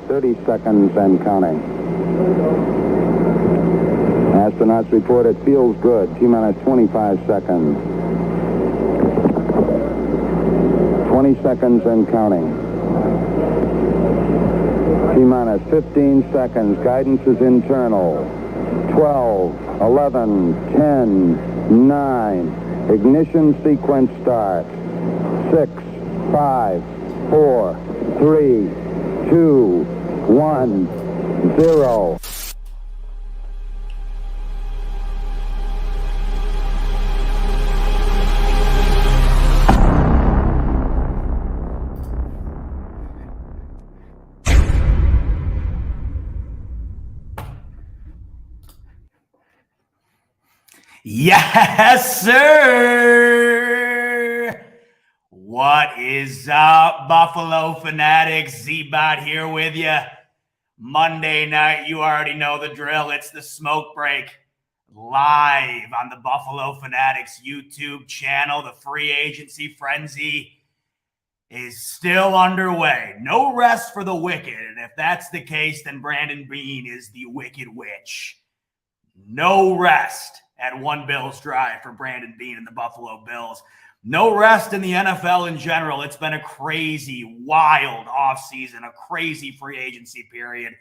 30 seconds and counting. Astronauts report it feels good. T-minus 25 seconds. 20 seconds and counting. T-minus 15 seconds. Guidance is internal. 12, 11, 10, 9. Ignition sequence starts. 6, 5, 4, 3, 2, 1, 0. Yes, sir. What is up, Buffalo Fanatics? Z-Bot here with you. Monday night, you already know the drill. It's the smoke break live on the Buffalo Fanatics YouTube channel. The free agency frenzy is still underway. No rest for the wicked. And if that's the case, then Brandon Beane is the wicked witch. No rest at One Bills Drive for Brandon Beane and the Buffalo Bills. No rest in the NFL in general. It's been a crazy, wild offseason, a crazy free agency period.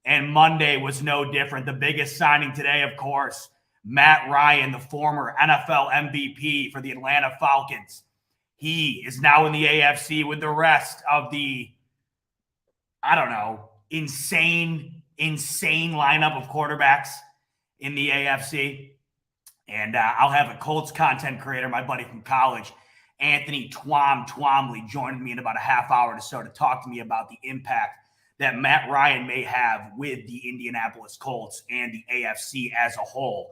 And Monday was no different. The biggest signing today, of course, Matt Ryan, the former NFL MVP for the Atlanta Falcons. He is now in the AFC with the rest of the, insane lineup of quarterbacks in the AFC. And I'll have a Colts content creator, my buddy from college, Anthony Twomley, joining me in about a half hour to talk to me about the impact that Matt Ryan may have with the Indianapolis Colts and the AFC as a whole.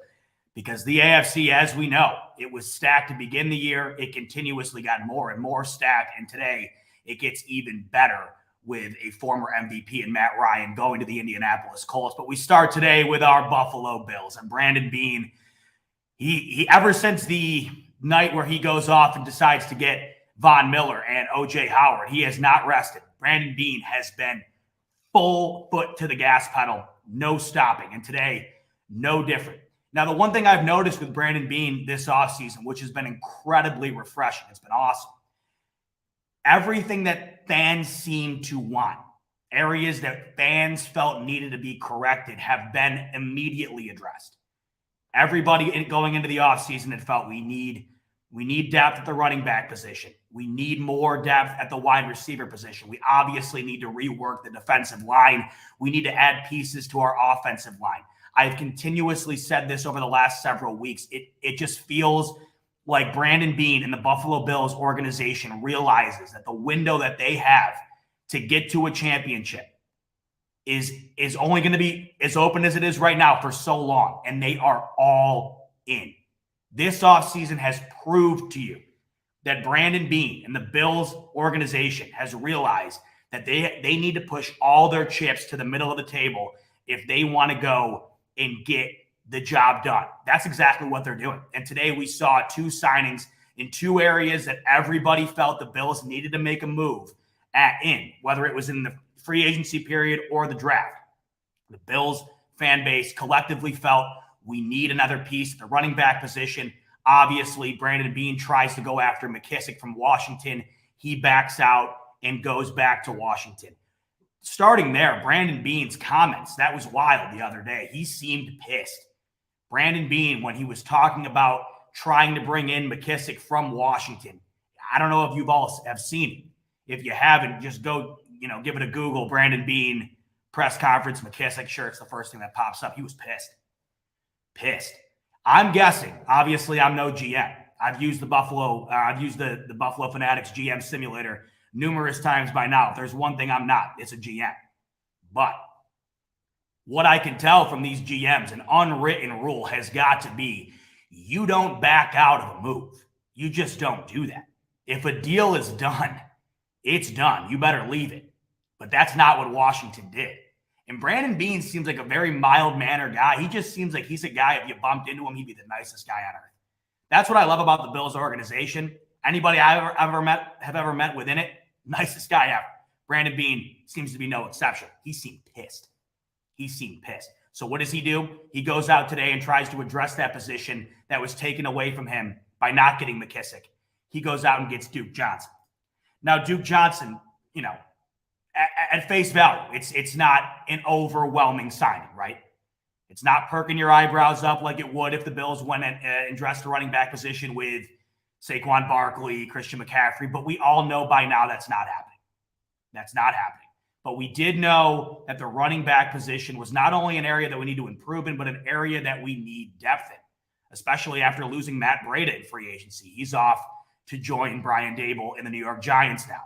Because the AFC, as we know, it was stacked to begin the year. It continuously got more and more stacked. And today it gets even better with a former MVP and Matt Ryan going to the Indianapolis Colts. But we start today with our Buffalo Bills and Brandon Beane. He ever since the night where he goes off and decides to get Von Miller and O.J. Howard, he has not rested. Brandon Beane has been full foot to the gas pedal, no stopping. And today, no different. Now, the one thing I've noticed with Brandon Beane this offseason, which has been incredibly refreshing, it's been awesome. Everything that fans seem to want, areas that fans felt needed to be corrected, have been immediately addressed. Everybody going into the offseason had felt we need depth at the running back position. We need more depth at the wide receiver position. We obviously need to rework the defensive line. We need to add pieces to our offensive line. I've continuously said this over the last several weeks. It just feels like Brandon Beane and the Buffalo Bills organization realizes that the window that they have to get to a championship is only going to be as open as it is right now for so long, and they are all in. This offseason has proved to you that Brandon Beane and the Bills organization has realized that they need to push all their chips to the middle of the table if they want to go and get the job done. That's exactly what they're doing. And today we saw two signings in two areas that everybody felt the Bills needed to make a move in, whether it was in the free agency period or the draft. The Bills fan base collectively felt we need another piece at the running back position. Obviously, Brandon Beane tries to go after McKissic from Washington. He backs out and goes back to Washington. Starting there, Brandon Beane's comments, that was wild the other day. He seemed pissed. Brandon Beane, when he was talking about trying to bring in McKissic from Washington, I don't know if you've all have seen it. If you haven't, just go, give it a Google. Brandon Beane press conference, McKissic. Sure, it's the first thing that pops up. He was pissed. Pissed. I'm guessing. Obviously, I'm no GM. I've used the Buffalo Fanatics GM simulator numerous times by now. If there's one thing I'm not, it's a GM. But what I can tell from these GMs, an unwritten rule has got to be you don't back out of a move. You just don't do that. If a deal is done, it's done. You better leave it. But that's not what Washington did. And Brandon Beane seems like a very mild-mannered guy. He just seems like he's a guy, if you bumped into him, he'd be the nicest guy on earth. That's what I love about the Bills organization. Anybody I have ever met within it, nicest guy ever. Brandon Beane seems to be no exception. He seemed pissed. So what does he do? He goes out today and tries to address that position that was taken away from him by not getting McKissic. He goes out and gets Duke Johnson. Now, Duke Johnson, at face value, it's not an overwhelming signing, right? It's not perking your eyebrows up like it would if the Bills went and dressed a running back position with Saquon Barkley, Christian McCaffrey, but we all know by now that's not happening. But we did know that the running back position was not only an area that we need to improve in, but an area that we need depth in, especially after losing Matt Barkley in free agency. He's off to join Brian Daboll in the New York Giants now.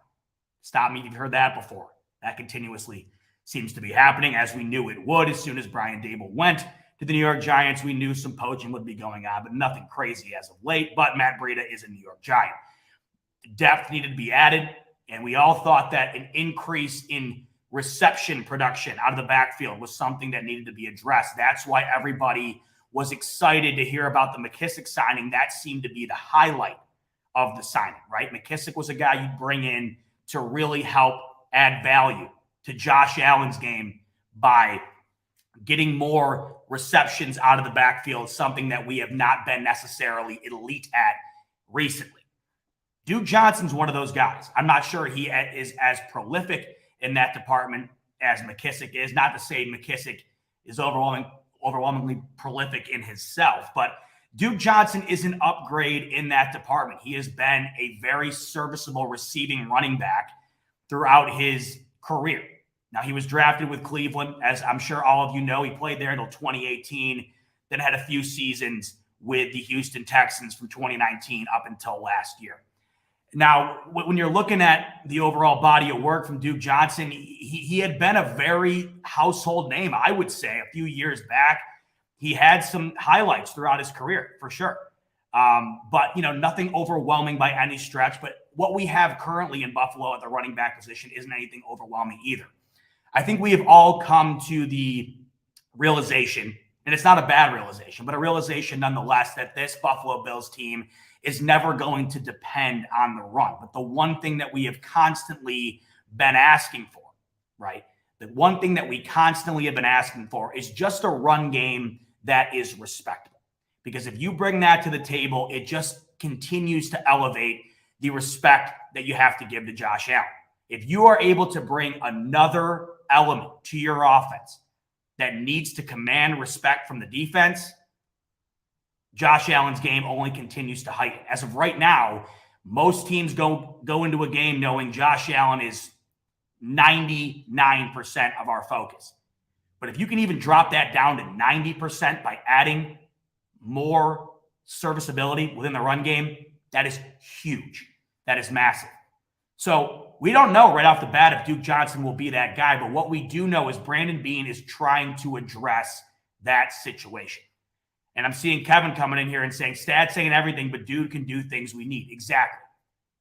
Stop me if you've heard that before. That continuously seems to be happening, as we knew it would. As soon as Brian Daboll went to the New York Giants, we knew some poaching would be going on, but nothing crazy as of late. But Matt Barkley is a New York Giant. Depth needed to be added, and we all thought that an increase in reception production out of the backfield was something that needed to be addressed. That's why everybody was excited to hear about the McKissic signing. That seemed to be the highlight of the signing, right? McKissic was a guy you'd bring in to really help add value to Josh Allen's game by getting more receptions out of the backfield, something that we have not been necessarily elite at recently. Duke Johnson's one of those guys. I'm not sure he is as prolific in that department as McKissic is. Not to say McKissic is overwhelmingly prolific in himself, but Duke Johnson is an upgrade in that department. He has been a very serviceable receiving running back throughout his career. Now, he was drafted with Cleveland, as I'm sure all of you know. He played there until 2018, then had a few seasons with the Houston Texans from 2019 up until last year. Now, when you're looking at the overall body of work from Duke Johnson, he had been a very household name, I would say, a few years back. He had some highlights throughout his career, for sure. But, nothing overwhelming by any stretch. But what we have currently in Buffalo at the running back position isn't anything overwhelming either. I think we have all come to the realization, and it's not a bad realization, but a realization nonetheless, that this Buffalo Bills team is never going to depend on the run. But the one thing that we have constantly been asking for, right? The one thing that we constantly have been asking for is just a run game that is respectable. Because if you bring that to the table, it just continues to elevate the respect that you have to give to Josh Allen. If you are able to bring another element to your offense that needs to command respect from the defense, Josh Allen's game only continues to heighten. As of right now, most teams go into a game knowing Josh Allen is 99% of our focus. But if you can even drop that down to 90% by adding more serviceability within the run game, that is huge. That is massive. So we don't know right off the bat if Duke Johnson will be that guy, but what we do know is Brandon Beane is trying to address that situation. And I'm seeing Kevin coming in here and saying, stats ain't everything, but dude can do things we need. Exactly.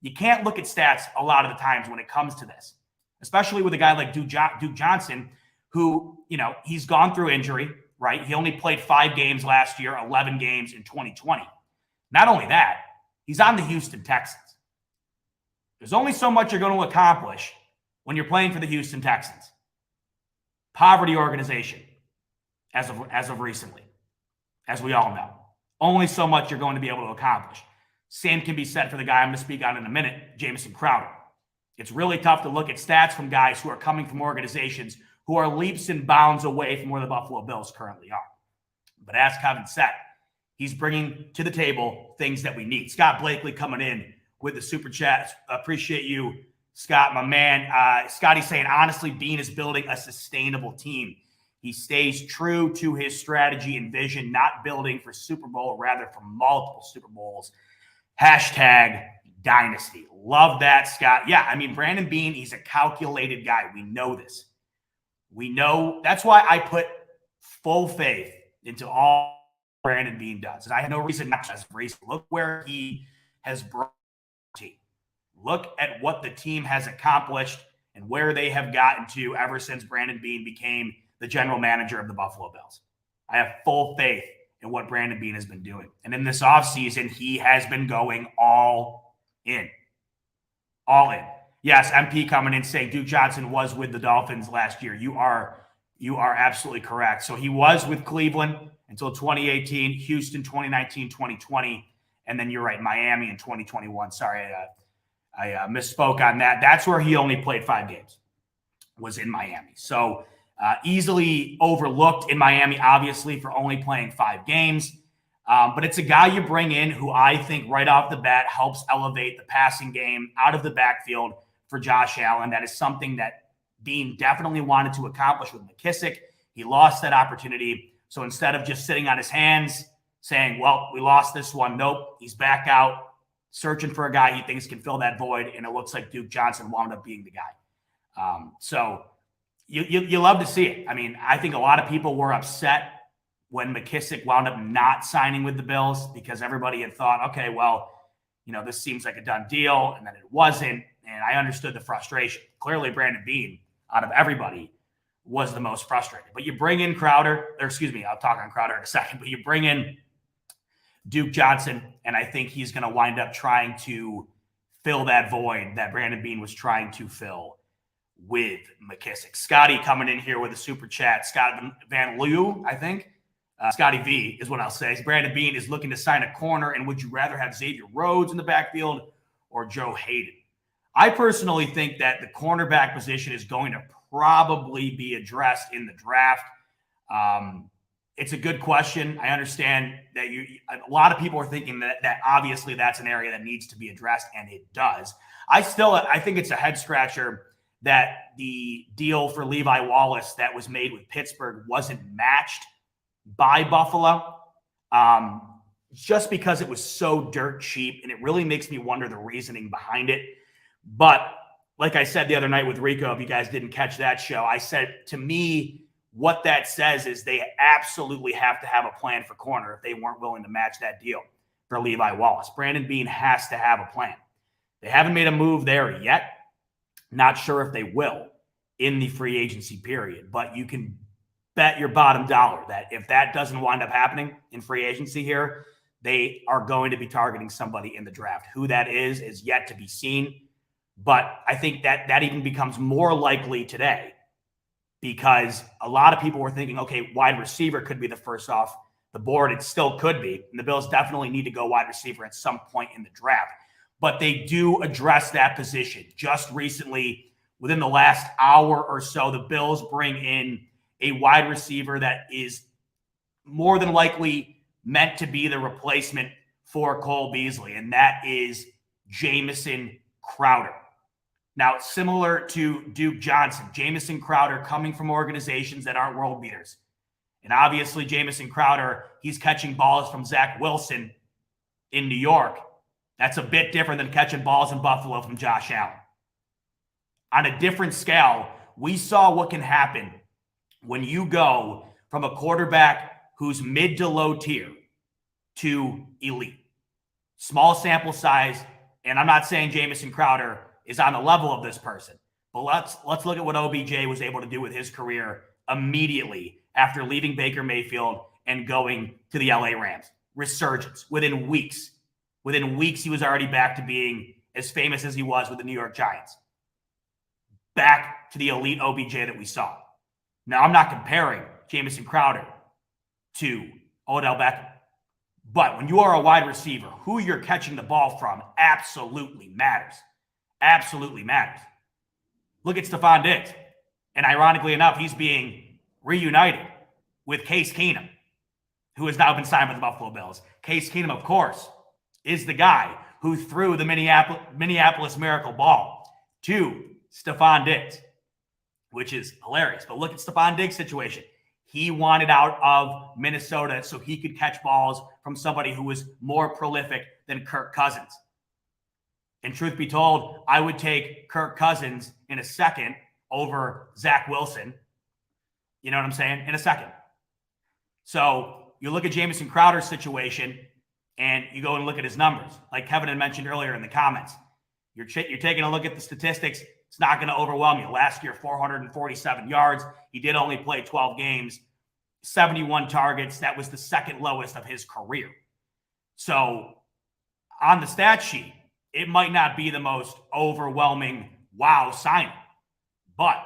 You can't look at stats a lot of the times when it comes to this, especially with a guy like Duke Johnson, who, he's gone through injury, right? He only played 5 games last year, 11 games in 2020. Not only that, he's on the Houston Texans. There's only so much you're going to accomplish when you're playing for the Houston Texans. Poverty organization, as of recently, as we all know. Only so much you're going to be able to accomplish. Same can be said for the guy I'm going to speak on in a minute, Jamison Crowder. It's really tough to look at stats from guys who are coming from organizations who are leaps and bounds away from where the Buffalo Bills currently are. But as Kevin said, he's bringing to the table things that we need. Scott Blakely coming in with the super chat. Appreciate you, Scott, my man. Scotty's saying, honestly, Beane is building a sustainable team. He stays true to his strategy and vision, not building for Super Bowl, rather for multiple Super Bowls. Hashtag dynasty. Love that, Scott. Yeah, Brandon Beane, he's a calculated guy. We know this. We know. That's why I put full faith into all Brandon Beane does. And I have no reason not to. Look where he has brought the team. Look at what the team has accomplished and where they have gotten to ever since Brandon Beane became the general manager of the Buffalo Bills. I have full faith in what Brandon Beane has been doing. And in this offseason, he has been going all in. All in. Yes, MP coming in saying Duke Johnson was with the Dolphins last year. You are absolutely correct. So he was with Cleveland until 2018, Houston 2019, 2020, and then you're right, Miami in 2021. Sorry, I misspoke on that. That's where he only played 5 games, was in Miami. So easily overlooked in Miami, obviously, for only playing 5 games. But it's a guy you bring in who I think right off the bat helps elevate the passing game out of the backfield for Josh Allen. That is something that Beane definitely wanted to accomplish with McKissic. He lost that opportunity. So instead of just sitting on his hands saying, well, we lost this one, nope, he's back out searching for a guy he thinks can fill that void. And it looks like Duke Johnson wound up being the guy. So you love to see it. I mean, I think a lot of people were upset when McKissic wound up not signing with the Bills because everybody had thought, okay, well, this seems like a done deal, and then it wasn't, and I understood the frustration. Clearly, Brandon Beane, out of everybody, was the most frustrated. But you bring in Crowder, I'll talk on Crowder in a second, but you bring in Duke Johnson, and I think he's going to wind up trying to fill that void that Brandon Beane was trying to fill with McKissic. Scotty coming in here with a super chat. Scott Van Leeuw, I think. Scotty V is what I'll say. Brandon Beane is looking to sign a corner, and would you rather have Xavier Rhodes in the backfield or Joe Hayden? I personally think that the cornerback position is going to probably be addressed in the draft. It's a good question. I understand that a lot of people are thinking that obviously that's an area that needs to be addressed, and it does. I think it's a head scratcher that the deal for Levi Wallace that was made with Pittsburgh wasn't matched by Buffalo, just because it was so dirt cheap, and it really makes me wonder the reasoning behind it. But like I said the other night with Rico, if you guys didn't catch that show, I said, to me, what that says is they absolutely have to have a plan for corner if they weren't willing to match that deal for Levi Wallace. Brandon Beane has to have a plan. They haven't made a move there yet. Not sure if they will in the free agency period, but you can bet your bottom dollar that if that doesn't wind up happening in free agency here, they are going to be targeting somebody in the draft. Who that is yet to be seen. But I think that even becomes more likely today because a lot of people were thinking, okay, wide receiver could be the first off the board. It still could be. And the Bills definitely need to go wide receiver at some point in the draft. But they do address that position. Just recently, within the last hour or so, the Bills bring in a wide receiver that is more than likely meant to be the replacement for Cole Beasley, and that is Jamison Crowder. Now, similar to Duke Johnson, Jamison Crowder coming from organizations that aren't world beaters. And obviously, Jamison Crowder, he's catching balls from Zach Wilson in New York. That's a bit different than catching balls in Buffalo from Josh Allen. On a different scale, we saw what can happen when you go from a quarterback who's mid to low tier to elite. Small sample size, and I'm not saying Jamison Crowder is on the level of this person, but let's look at what OBJ was able to do with his career immediately after leaving Baker Mayfield and going to the LA Rams. Resurgence within weeks. Within weeks, he was already back to being as famous as he was with the New York Giants. Back to the elite OBJ that we saw. Now, I'm not comparing Jamison Crowder to Odell Beckham, but when you are a wide receiver, who you're catching the ball from absolutely matters. Absolutely matters. Look at Stephon Diggs. And ironically enough, he's being reunited with Case Keenum, who has now been signed with the Buffalo Bills. Case Keenum, of course, is the guy who threw the Minneapolis Miracle ball to Stephon Diggs, which is hilarious. But look at Stephon Diggs' situation. He wanted out of Minnesota so he could catch balls from somebody who was more prolific than Kirk Cousins. And truth be told, I would take Kirk Cousins in a second over Zach Wilson. You know what I'm saying? In a second. So you look at Jamison Crowder's situation and you go and look at his numbers. Like Kevin had mentioned earlier in the comments, you're taking a look at the statistics. It's not going to overwhelm you. Last year, 447 yards. He did only play 12 games, 71 targets. That was the second lowest of his career. So on the stat sheet, it might not be the most overwhelming wow signing. But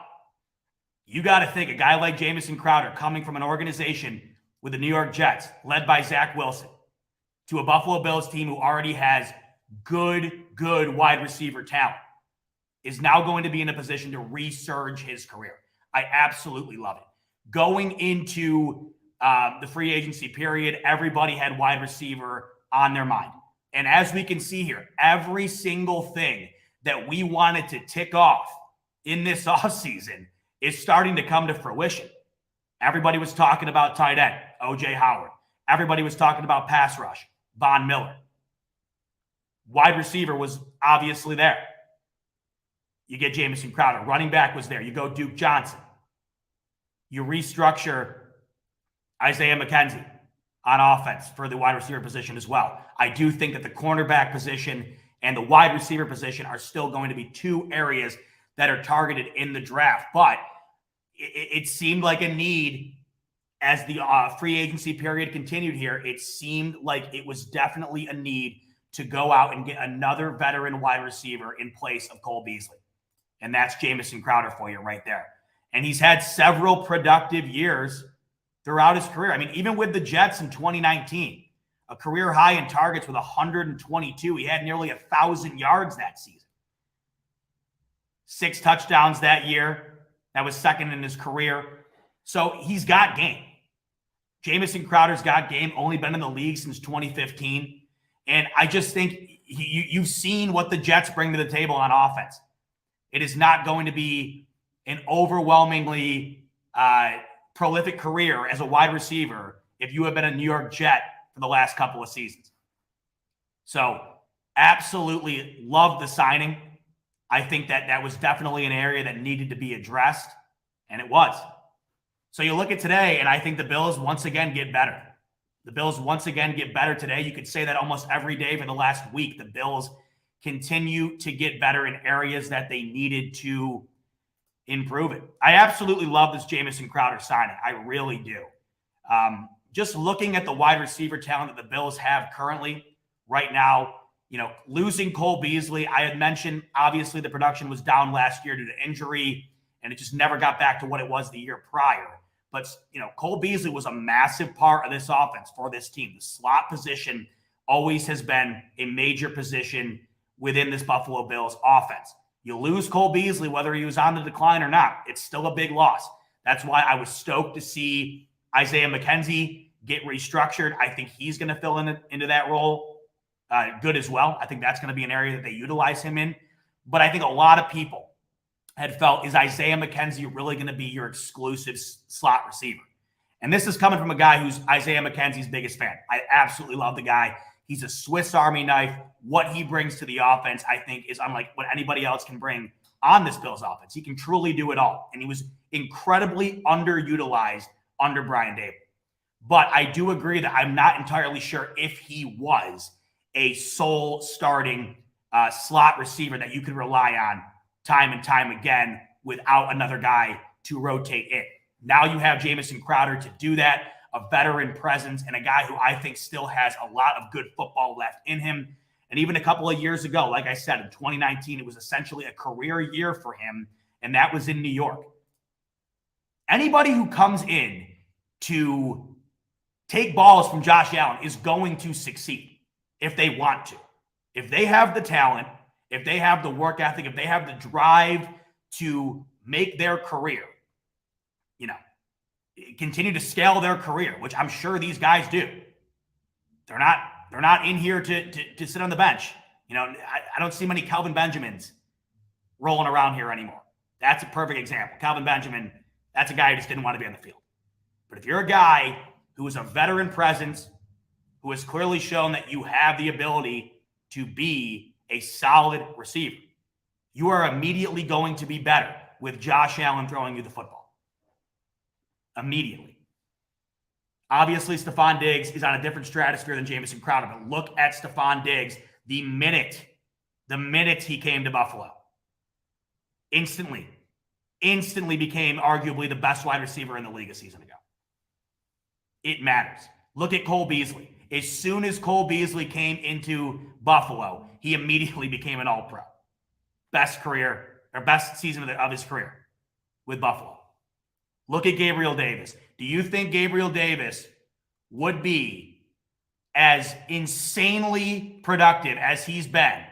you got to think a guy like Jamison Crowder coming from an organization with the New York Jets, led by Zach Wilson, to a Buffalo Bills team who already has good wide receiver talent, is now going to be in a position to resurge his career. I absolutely love it. Going into the free agency period, everybody had wide receiver on their mind. And as we can see here, every single thing that we wanted to tick off in this offseason is starting to come to fruition. Everybody was talking about tight end, O.J. Howard. Everybody was talking about pass rush, Von Miller. Wide receiver was obviously there. You get Jamison Crowder. Running back was there. You go Duke Johnson. You restructure Isaiah McKenzie on offense for the wide receiver position as well. I do think that the cornerback position and the wide receiver position are still going to be two areas that are targeted in the draft. But it seemed like a need as the free agency period continued here. It seemed like it was definitely a need to go out and get another veteran wide receiver in place of Cole Beasley. And that's Jamison Crowder for you right there. And he's had several productive years throughout his career. I mean, even with the Jets in 2019, a career high in targets with 122. He had nearly 1,000 yards that season. 6 touchdowns that year. That was second in his career. So he's got game. Jamison Crowder's got game, only been in the league since 2015. And I just think you've seen what the Jets bring to the table on offense. It is not going to be an overwhelmingly prolific career as a wide receiver if you have been a New York Jet for the last couple of seasons. So absolutely love the signing. I think that was definitely an area that needed to be addressed, and it was. So you look at today, and I think the Bills once again get better. The Bills once again get better today. You could say that almost every day for the last week. The Bills continue to get better in areas that they needed to improve it. I absolutely love this Jamison Crowder signing. I really do. Just looking at the wide receiver talent that the Bills have currently right now, you know, losing Cole Beasley, I had mentioned, obviously the production was down last year due to injury, and it just never got back to what it was the year prior. But, you know, Cole Beasley was a massive part of this offense for this team. The slot position always has been a major position within this Buffalo Bills offense. You lose Cole Beasley, whether he was on the decline or not, it's still a big loss. That's why I was stoked to see Isaiah McKenzie get restructured. I think he's going to fill into that role good as well. I think that's going to be an area that they utilize him in. But I think a lot of people had felt, is Isaiah McKenzie really going to be your exclusive slot receiver? And this is coming from a guy who's Isaiah McKenzie's biggest fan. I absolutely love the guy. He's a Swiss Army knife. What he brings to the offense, I think, is unlike what anybody else can bring on this Bills offense. He can truly do it all. And he was incredibly underutilized under Brian Dable. But I do agree that I'm not entirely sure if he was a sole starting slot receiver that you could rely on time and time again without another guy to rotate in. Now you have Jamison Crowder to do that, a veteran presence, and a guy who I think still has a lot of good football left in him. And even a couple of years ago, like I said, in 2019, it was essentially a career year for him, and that was in New York. Anybody who comes in to take balls from Josh Allen is going to succeed if they want to. If they have the talent, if they have the work ethic, if they have the drive to make their career, you know, continue to scale their career, which I'm sure these guys do. They're not in here to sit on the bench. You know, I don't see many Kelvin Benjamins rolling around here anymore. That's a perfect example. Kelvin Benjamin, that's a guy who just didn't want to be on the field. But if you're a guy who is a veteran presence, who has clearly shown that you have the ability to be a solid receiver, you are immediately going to be better with Josh Allen throwing you the football. Immediately. Obviously, Stephon Diggs is on a different stratosphere than Jamison Crowder, but look at Stephon Diggs the minute he came to Buffalo. Instantly became arguably the best wide receiver in the league a season ago. It matters. Look at Cole Beasley. As soon as Cole Beasley came into Buffalo, he immediately became an all-pro. Best career, or best season of his career with Buffalo. Look at Gabriel Davis. Do you think Gabriel Davis would be as insanely productive as he's been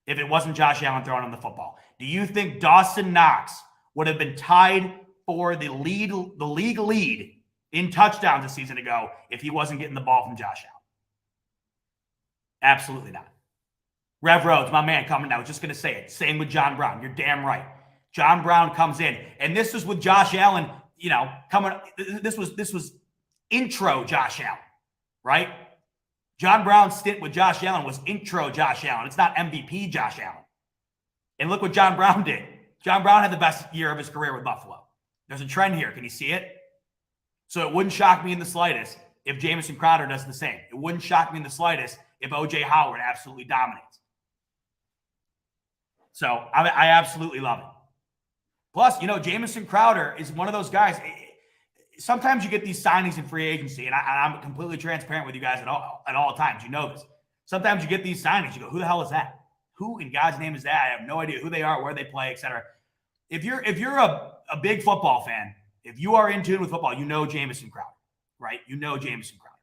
if it wasn't Josh Allen throwing him the football? Do you think Dawson Knox would have been tied for the league lead in touchdowns a season ago if he wasn't getting the ball from Josh Allen? Absolutely not. Rev Rhodes, my man, coming now. Just going to say it. Same with John Brown. You're damn right. John Brown comes in, and this was with Josh Allen, coming. This was intro Josh Allen, right? John Brown's stint with Josh Allen was intro Josh Allen. It's not MVP Josh Allen. And look what John Brown did. John Brown had the best year of his career with Buffalo. There's a trend here. Can you see it? So it wouldn't shock me in the slightest if Jamison Crowder does the same. It wouldn't shock me in the slightest if O.J. Howard absolutely dominates. So I absolutely love it. Plus, Jamison Crowder is one of those guys. Sometimes you get these signings in free agency, and I'm completely transparent with you guys at all times. You know this. Sometimes you get these signings. You go, who the hell is that? Who in God's name is that? I have no idea who they are, where they play, etc. If you're a big football fan, if you are in tune with football, you know Jamison Crowder, right? You know Jamison Crowder.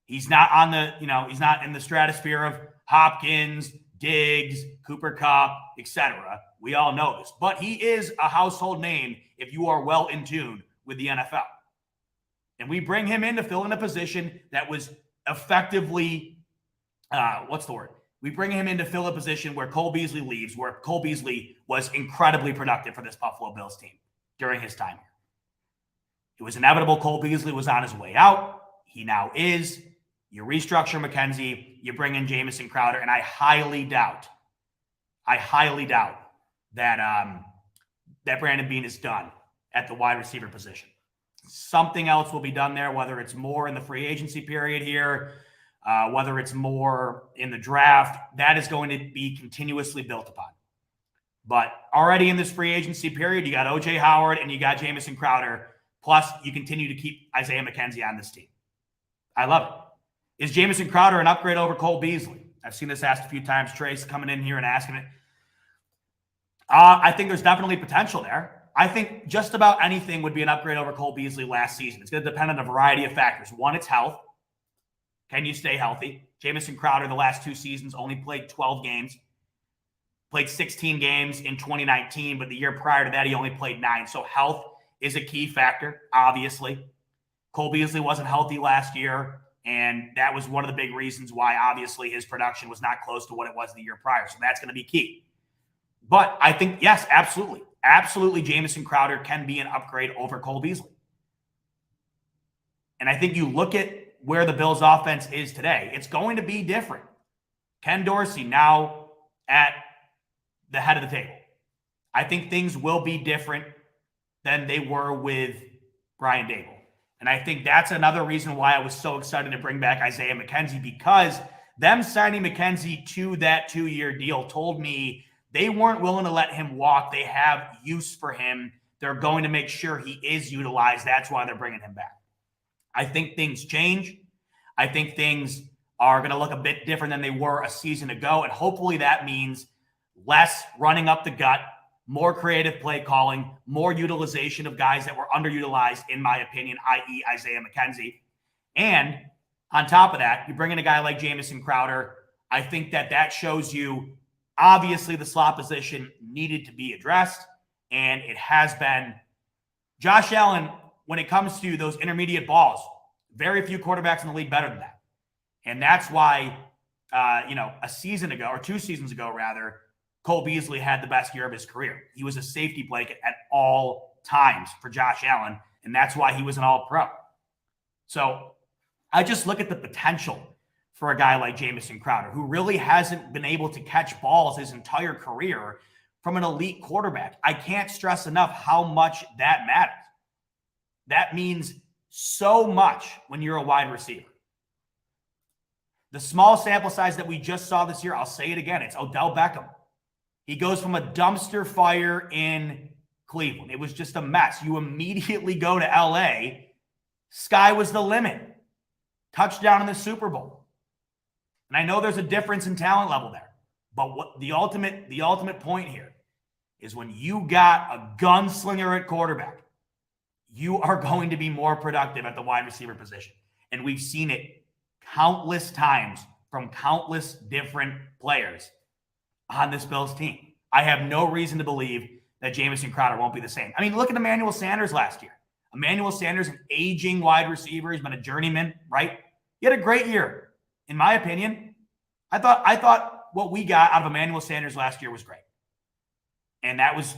He's not on the, he's not in the stratosphere of Hopkins, Diggs, Cooper Kupp, etc. We all know this. But he is a household name if you are well in tune with the NFL. And we bring him in to fill in a position that was effectively, we bring him in to fill a position where Cole Beasley leaves, where Cole Beasley was incredibly productive for this Buffalo Bills team during his time here. It was inevitable Cole Beasley was on his way out. He now is. You restructure McKenzie, you bring in Jamison Crowder, and I highly doubt that Brandon Beane is done at the wide receiver position. Something else will be done there, whether it's more in the free agency period here, whether it's more in the draft. That is going to be continuously built upon. But already in this free agency period, you got O.J. Howard and you got Jamison Crowder, plus you continue to keep Isaiah McKenzie on this team. I love it. Is Jamison Crowder an upgrade over Cole Beasley? I've seen this asked a few times. Trace coming in here and asking it. I think there's definitely potential there. I think just about anything would be an upgrade over Cole Beasley last season. It's going to depend on a variety of factors. One, it's health. Can you stay healthy? Jamison Crowder, the last 2 seasons, only played 12 games. Played 16 games in 2019, but the year prior to that, he only played 9. So health is a key factor, obviously. Cole Beasley wasn't healthy last year, and that was one of the big reasons why, obviously, his production was not close to what it was the year prior. So that's going to be key. But I think, yes, absolutely. Absolutely, Jamison Crowder can be an upgrade over Cole Beasley. And I think you look at where the Bills' offense is today, it's going to be different. Ken Dorsey now at the head of the table. I think things will be different than they were with Brian Daboll. And I think that's another reason why I was so excited to bring back Isaiah McKenzie, because them signing McKenzie to that 2-year deal told me they weren't willing to let him walk. They have use for him. They're going to make sure he is utilized. That's why they're bringing him back. I think things change. I think things are going to look a bit different than they were a season ago. And hopefully that means less running up the gut, more creative play calling, more utilization of guys that were underutilized, in my opinion, i.e. Isaiah McKenzie. And on top of that, you bring in a guy like Jamison Crowder. I think that shows you, obviously, the slot position needed to be addressed, and it has been. Josh Allen, when it comes to those intermediate balls, very few quarterbacks in the league better than that. And that's why, a season ago, or 2 seasons ago, rather, Cole Beasley had the best year of his career. He was a safety blanket at all times for Josh Allen, and that's why he was an all-pro. So I just look at the potential for a guy like Jamison Crowder, who really hasn't been able to catch balls his entire career from an elite quarterback. I can't stress enough how much that matters. That means so much when you're a wide receiver. The small sample size that we just saw this year, I'll say it again, it's Odell Beckham. He goes from a dumpster fire in Cleveland. It was just a mess. You immediately go to LA. Sky was the limit. Touchdown in the Super Bowl. And I know there's a difference in talent level there. But what the ultimate point here is when you got a gunslinger at quarterback, you are going to be more productive at the wide receiver position. And we've seen it countless times from countless different players on this Bills team. I have no reason to believe that Jamison Crowder won't be the same. I mean, look at Emmanuel Sanders last year. Emmanuel Sanders, an aging wide receiver. He's been a journeyman, right? He had a great year, in my opinion. I thought what we got out of Emmanuel Sanders last year was great. And that was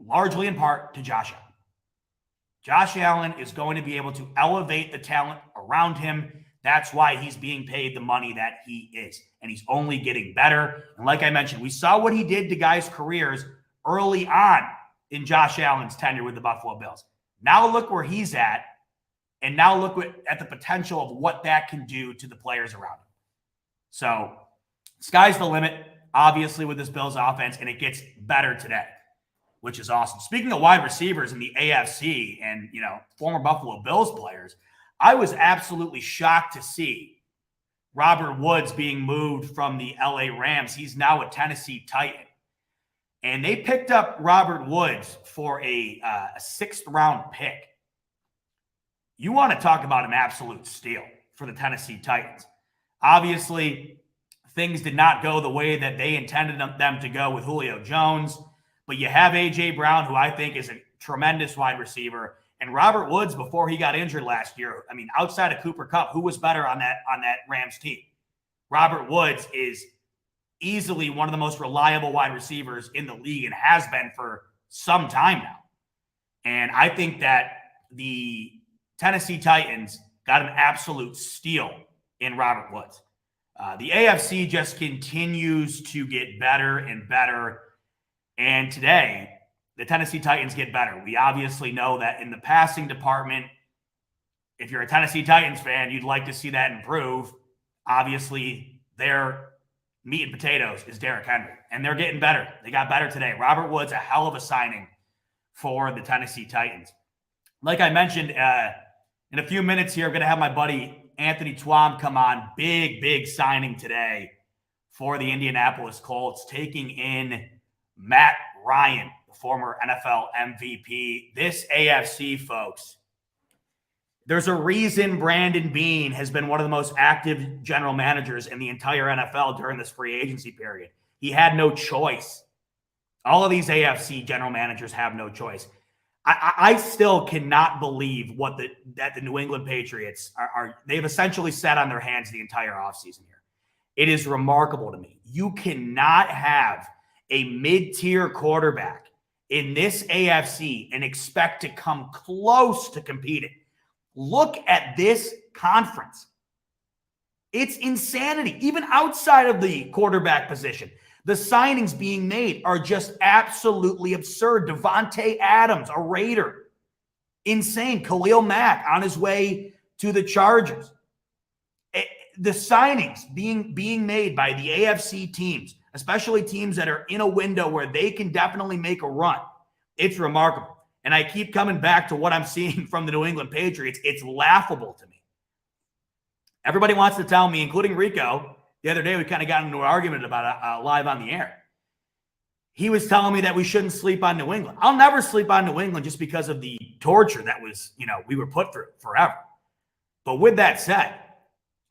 largely in part to Josh Allen. Josh Allen is going to be able to elevate the talent around him. That's why he's being paid the money that he is. And he's only getting better. And like I mentioned, we saw what he did to guys' careers early on in Josh Allen's tenure with the Buffalo Bills. Now look where he's at. And now look at the potential of what that can do to the players around him. So sky's the limit, obviously, with this Bills offense. And it gets better today, which is awesome. Speaking of wide receivers in the AFC and, former Buffalo Bills players, I was absolutely shocked to see Robert Woods being moved from the LA Rams. He's now a Tennessee Titan. And they picked up Robert Woods for a 6th-round pick. You want to talk about an absolute steal for the Tennessee Titans. Obviously, things did not go the way that they intended them to go with Julio Jones. But you have A.J. Brown, who I think is a tremendous wide receiver. And Robert Woods, before he got injured last year, I mean, outside of Cooper Kupp, who was better on that Rams team? Robert Woods is easily one of the most reliable wide receivers in the league and has been for some time now. And I think that the Tennessee Titans got an absolute steal in Robert Woods. The AFC just continues to get better and better. And today, the Tennessee Titans get better. We obviously know that in the passing department, if you're a Tennessee Titans fan, you'd like to see that improve. Obviously, their meat and potatoes is Derrick Henry, and they're getting better. They got better today. Robert Woods, a hell of a signing for the Tennessee Titans. Like I mentioned, in a few minutes here, I'm going to have my buddy Anthony Twom come on. Big signing today for the Indianapolis Colts, taking in Matt Ryan, the former NFL MVP. This AFC, folks, there's a reason Brandon Beane has been one of the most active general managers in the entire NFL during this free agency period. He had no choice. All of these AFC general managers have no choice. I still cannot believe that the New England Patriots are they've essentially sat on their hands the entire offseason here. It is remarkable to me. You cannot have a mid-tier quarterback in this AFC and expect to come close to competing. Look at this conference. It's insanity. Even outside of the quarterback position, the signings being made are just absolutely absurd. Devontae Adams, a Raider. Insane. Khalil Mack on his way to the Chargers. The signings being made by the AFC teams, especially teams that are in a window where they can definitely make a run. It's remarkable. And I keep coming back to what I'm seeing from the New England Patriots. It's laughable to me. Everybody wants to tell me, including Rico, the other day we kind of got into an argument about it live on the air. He was telling me that we shouldn't sleep on New England. I'll never sleep on New England just because of the torture that was, we were put through forever. But with that said,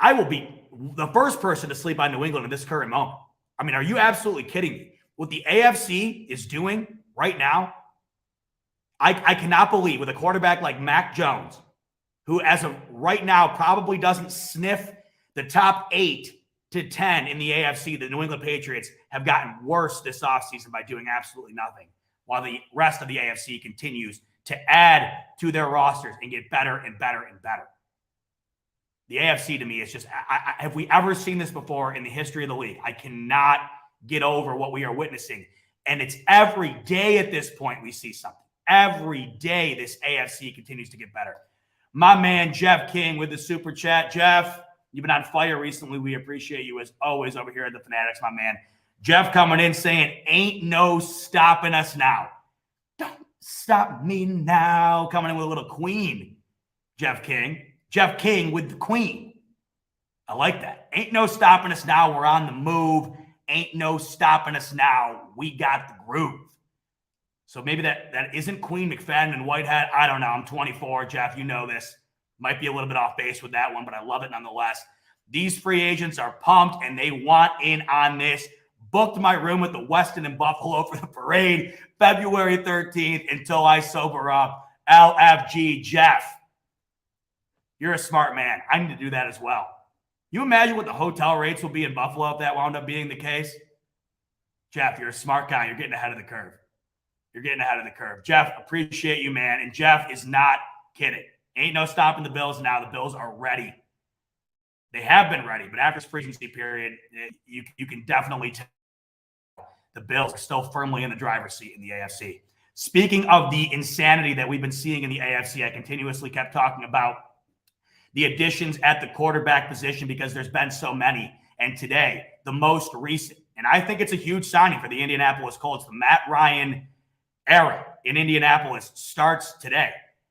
I will be the first person to sleep on New England in this current moment. I mean, are you absolutely kidding me? What the AFC is doing right now, I cannot believe with a quarterback like Mac Jones, who as of right now probably doesn't sniff the top 8 to 10 in the AFC, the New England Patriots have gotten worse this offseason by doing absolutely nothing, while the rest of the AFC continues to add to their rosters and get better and better and better. The AFC to me is just, have we ever seen this before in the history of the league? I cannot get over what we are witnessing. And it's every day at this point we see something. Every day this AFC continues to get better. My man, Jeff King with the super chat. Jeff, you've been on fire recently. We appreciate you as always over here at the Fanatics, my man. Jeff coming in saying, ain't no stopping us now. Don't stop me now. Coming in with a little Queen, Jeff King. Jeff King with the Queen. I like that. Ain't no stopping us now. We're on the move. Ain't no stopping us now. We got the groove. So maybe that isn't Queen, McFadden, and Whitehead. I don't know. I'm 24, Jeff. You know this. Might be a little bit off base with that one, but I love it nonetheless. These free agents are pumped, and they want in on this. Booked my room at the Westin in Buffalo for the parade, February 13th, until I sober up. LFG, Jeff. You're a smart man. I need to do that as well. You imagine what the hotel rates will be in Buffalo if that wound up being the case? Jeff, you're a smart guy. You're getting ahead of the curve. You're getting ahead of the curve. Jeff, appreciate you, man. And Jeff is not kidding. Ain't no stopping the Bills now. The Bills are ready. They have been ready, but after this free agency period, you can definitely tell the Bills are still firmly in the driver's seat in the AFC. Speaking of the insanity that we've been seeing in the AFC, I continuously kept talking about the additions at the quarterback position because there's been so many. And today, the most recent, and I think it's a huge signing for the Indianapolis Colts, the Matt Ryan era in Indianapolis starts today.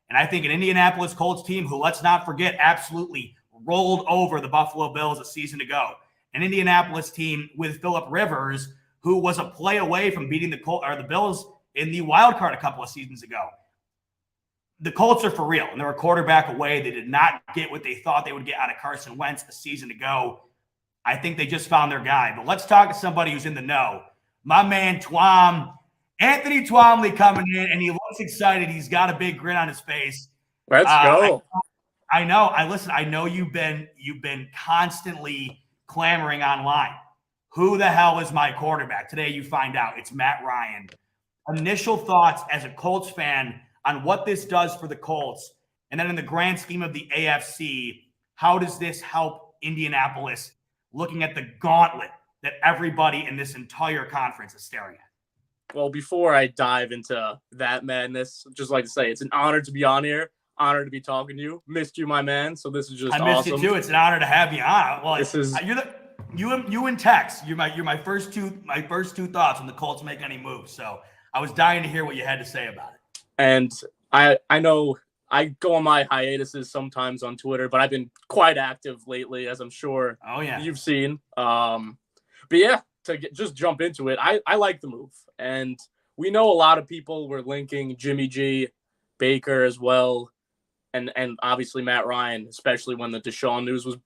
And I think an Indianapolis Colts team who, let's not forget, absolutely rolled over the Buffalo Bills a season ago. An Indianapolis team with Phillip Rivers, who was a play away from beating the Bills in the wild card a couple of seasons ago. The Colts are for real, and they're a quarterback away. They did not get what they thought they would get out of Carson Wentz a season ago. I think they just found their guy. But let's talk to somebody who's in the know. My man, Anthony Twomley coming in, and he looks excited. He's got a big grin on his face. Let's go. I know. I know you've been constantly clamoring online. Who the hell is my quarterback? Today you find out. It's Matt Ryan. Initial thoughts as a Colts fan on what this does for the Colts, and then in the grand scheme of the AFC, how does this help Indianapolis looking at the gauntlet that everybody in this entire conference is staring at? Well, before I dive into that madness, I'd just like to say it's an honor to be on here. Honor to be talking to you. Missed you, my man. So this is just awesome. I missed you too. It's an honor to have you on. Well, this is you and Tex. You're my first two thoughts when the Colts make any moves. So I was dying to hear what you had to say about it. And I know I go on my hiatuses sometimes on Twitter, but I've been quite active lately, as I'm sure you've seen. But yeah, just jump into it. I like the move, and we know a lot of people were linking Jimmy G, Baker as well. And obviously Matt Ryan, especially when the Deshaun news was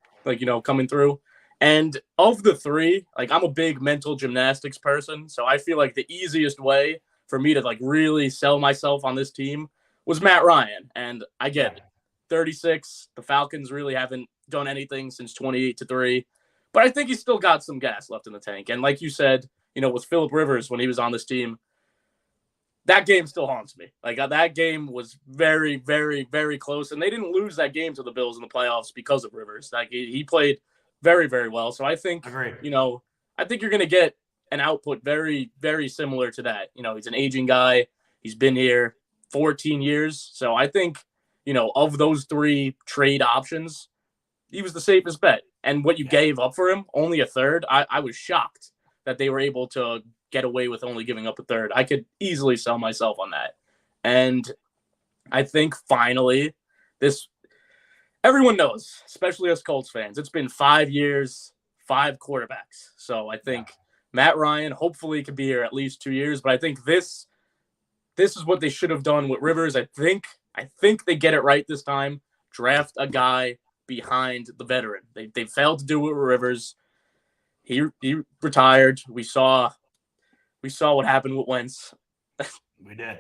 coming through. And of the three, I'm a big mental gymnastics person. So I feel like the easiest way for me to really sell myself on this team was Matt Ryan. And I get it. 36, the Falcons really haven't done anything since 28-3. But I think he's still got some gas left in the tank. And like you said, with Phillip Rivers when he was on this team, that game still haunts me. That game was very, very, very close. And they didn't lose that game to the Bills in the playoffs because of Rivers. He played very, very well. So I think, I think you're going to get an output very, very similar to that. He's an aging guy. He's been here 14 years. So I think, of those three trade options, he was the safest bet. And what you gave up for him, only a third, I was shocked that they were able to get away with only giving up a third. I could easily sell myself on that. And I think finally everyone knows, especially us Colts fans, it's been 5 years, 5 quarterbacks. So I think Matt Ryan hopefully could be here at least 2 years, but I think this is what they should have done with Rivers. I think they get it right this time. Draft a guy behind the veteran. They failed to do it with Rivers. He retired. We saw what happened with Wentz. We did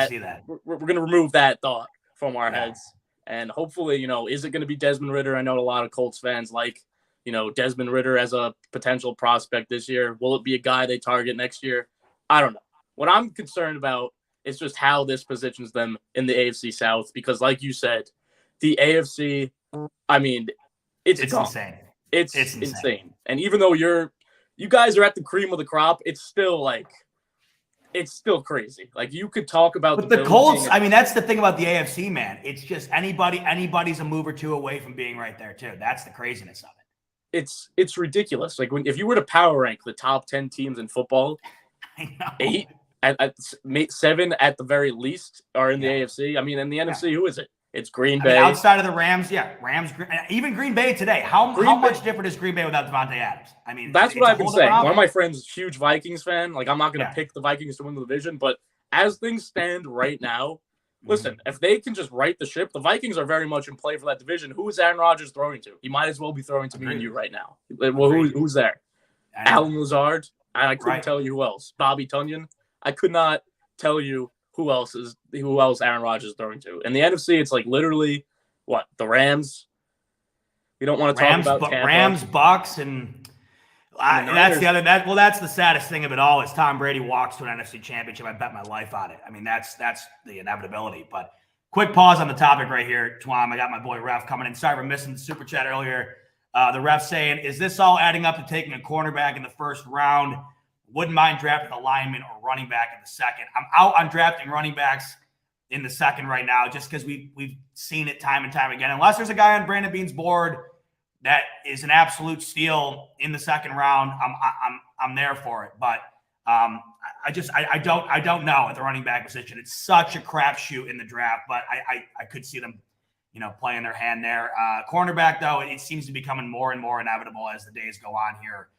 see that. We're going to remove that thought from our heads. And hopefully, is it going to be Desmond Ridder? I know a lot of Colts fans like, Desmond Ridder as a potential prospect this year. Will it be a guy they target next year? I don't know. What I'm concerned about is just how this positions them in the AFC South. Because like you said, the AFC, it's insane. It's insane. And even though you guys are at the cream of the crop, it's still crazy. You could talk about but the Colts. That's the thing about the AFC, man. It's just anybody's a move or two away from being right there too. That's the craziness of it. It's ridiculous. If you were to power rank the top 10 teams in football, I know. 8 at 7 at the very least are in the AFC. In the NFC, who is it? It's Green Bay. Outside of the Rams, Rams, even Green Bay today. How much different is Green Bay without Devontae Adams? That's what I've been saying. One of my friends is a huge Vikings fan. I'm not going to pick the Vikings to win the division, but as things stand right now, listen, if they can just right the ship, the Vikings are very much in play for that division. Who is Aaron Rodgers throwing to? He might as well be throwing to me and you right now. Well, who's there? Alan Lazard. I couldn't tell you who else. Bobby Tunyon. I could not tell you who else Aaron Rodgers is throwing to. In the NFC, it's like literally what? The Rams. We don't want to talk about Tampa. Rams, Bucks, and that's the other. That's the saddest thing of it all is Tom Brady walks to an NFC Championship. I bet my life on it. I mean, that's the inevitability. But quick pause on the topic right here, Twam. I got my boy Ref coming in. Sorry for missing the super chat earlier. The Ref saying, "Is this all adding up to taking a cornerback in the first round? Wouldn't mind drafting a lineman or running back in the second. I'm out on drafting running backs in the second right now, just because we've seen it time and time again. Unless there's a guy on Brandon Beane's board that is an absolute steal in the second round, I'm there for it. But I don't know at the running back position. It's such a crapshoot in the draft, but I could see them, playing their hand there. Cornerback though, it seems to be becoming more and more inevitable as the days go on here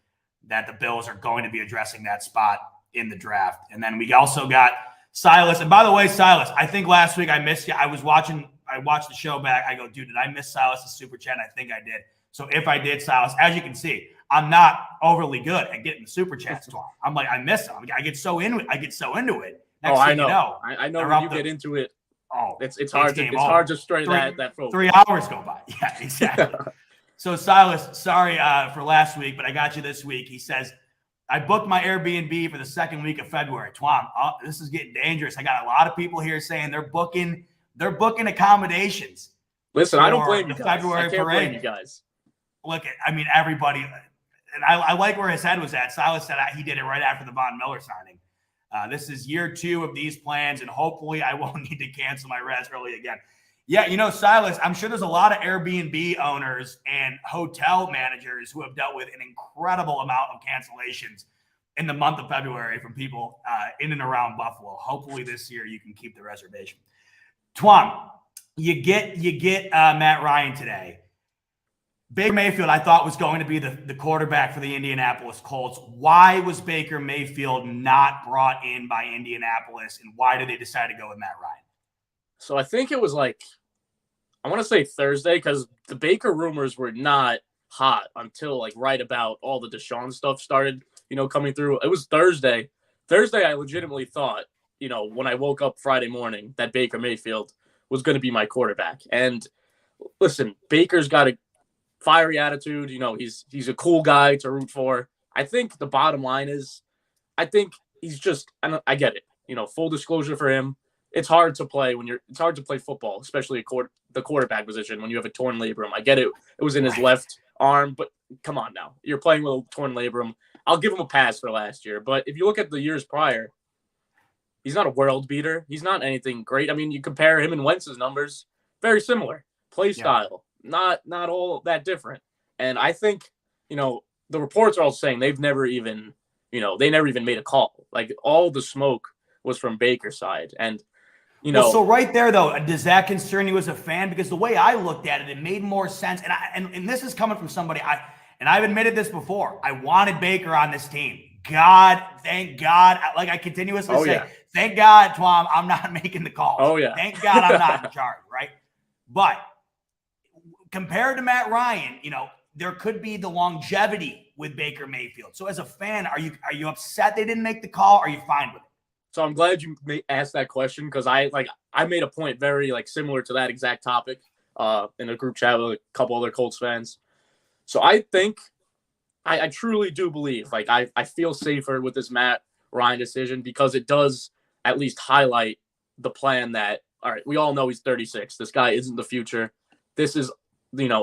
that the Bills are going to be addressing that spot in the draft. And then we also got Silas. And by the way, Silas, I think last week I missed you. I watched the show back. I go, dude, did I miss Silas' super chat? I think I did. So if I did, Silas, as you can see, I'm not overly good at getting the super chats to him. I'm like, I miss them. I get so into it. I know. I know when you get into it. Oh, it's hard to stray that focus. 3 hours go by. Yeah, exactly. So Silas, sorry for last week, but I got you this week. He says, I booked my Airbnb for the second week of February. Twam, this is getting dangerous. I got a lot of people here saying they're booking accommodations. Listen, I don't blame you guys. February I can't parade. blame you guys. Look, everybody, and I like where his head was at. Silas said he did it right after the Von Miller signing. This is year 2 of these plans, and hopefully I won't need to cancel my res early again. Yeah, Silas, I'm sure there's a lot of Airbnb owners and hotel managers who have dealt with an incredible amount of cancellations in the month of February from people in and around Buffalo. Hopefully this year you can keep the reservation. Twam, you get Matt Ryan today. Baker Mayfield, I thought, was going to be the quarterback for the Indianapolis Colts. Why was Baker Mayfield not brought in by Indianapolis, and why did they decide to go with Matt Ryan? So I think it was I want to say Thursday, because the Baker rumors were not hot until right about all the Deshaun stuff started, coming through. It was Thursday. Thursday, I legitimately thought, when I woke up Friday morning, that Baker Mayfield was going to be my quarterback. And listen, Baker's got a fiery attitude. He's a cool guy to root for. I think the bottom line is, I think he's just, I get it. Full disclosure for him. It's hard to play football, especially the quarterback position when you have a torn labrum. I get it. It was in his left arm, but come on now. You're playing with a torn labrum. I'll give him a pass for last year. But if you look at the years prior, he's not a world beater. He's not anything great. I mean, you compare him and Wentz's numbers, very similar. Play style, not all that different. And I think, the reports are all saying they've never even, they never even made a call. All the smoke was from Baker's side. And so right there, though, does that concern you as a fan? Because the way I looked at it, it made more sense. And this is coming from somebody, I've admitted this before. I wanted Baker on this team. Thank God. I continuously say, thank God, Twam, I'm not making the calls. Oh, yeah. Thank God I'm not in charge, right? But compared to Matt Ryan, there could be the longevity with Baker Mayfield. So as a fan, are you upset they didn't make the call? Or are you fine with it? So I'm glad you asked that question, because I made a point very similar to that exact topic in a group chat with a couple other Colts fans. So I think I truly do believe I feel safer with this Matt Ryan decision, because it does at least highlight the plan that, all right, we all know he's 36. This guy isn't the future. This is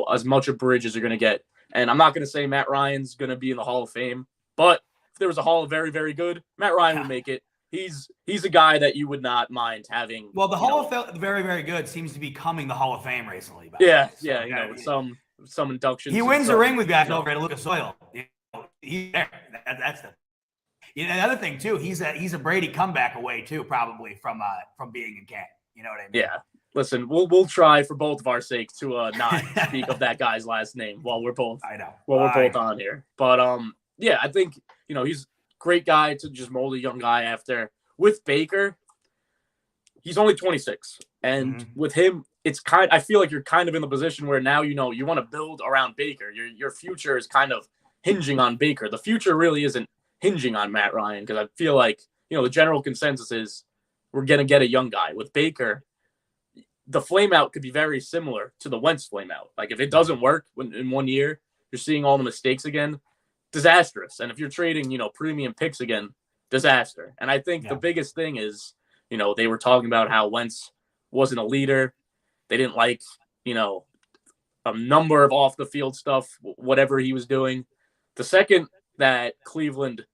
as much a bridge as you're going to get. And I'm not going to say Matt Ryan's going to be in the Hall of Fame, but if there was a Hall of Very, very good, Matt Ryan would make it. He's a guy that you would not mind having. Well, the Hall of Very, very good seems to be becoming the Hall of Fame recently. Some inductions. He wins a ring with guys over at Lucas Oil. He's there. That's the other thing too. He's a Brady comeback away too, probably from being in Canton. You know what I mean? Yeah. Listen, we'll try for both of our sakes to not speak of that guy's last name while we're both. I know. While we're both on here, but I think he's. Great guy to just mold a young guy after. With Baker, he's only 26. And with him, I feel like you're kind of in the position where now, you want to build around Baker. Your future is kind of hinging on Baker. The future really isn't hinging on Matt Ryan, because I feel like, the general consensus is we're going to get a young guy. With Baker, the flame out could be very similar to the Wentz flame out. Like, if it doesn't work in 1 year, you're seeing all the mistakes again, disastrous. And if you're trading, premium picks again, disaster. And I think the biggest thing is, they were talking about how Wentz wasn't a leader. They didn't like, a number of off the field stuff, whatever he was doing. The second that Cleveland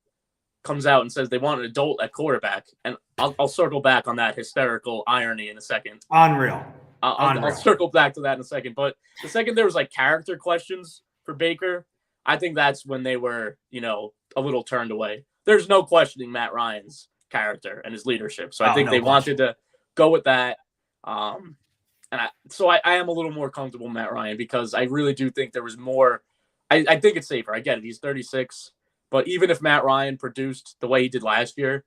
comes out and says they want an adult at quarterback, and I'll circle back on that hysterical irony in a second. Unreal. I'll circle back to that in a second. But the second there was like character questions for Baker, I think that's when they were, a little turned away. There's no questioning Matt Ryan's character and his leadership. So I think they wanted to go with that. I am a little more comfortable with Matt Ryan, because I really do think there was more. I think it's safer. I get it. He's 36. But even if Matt Ryan produced the way he did last year,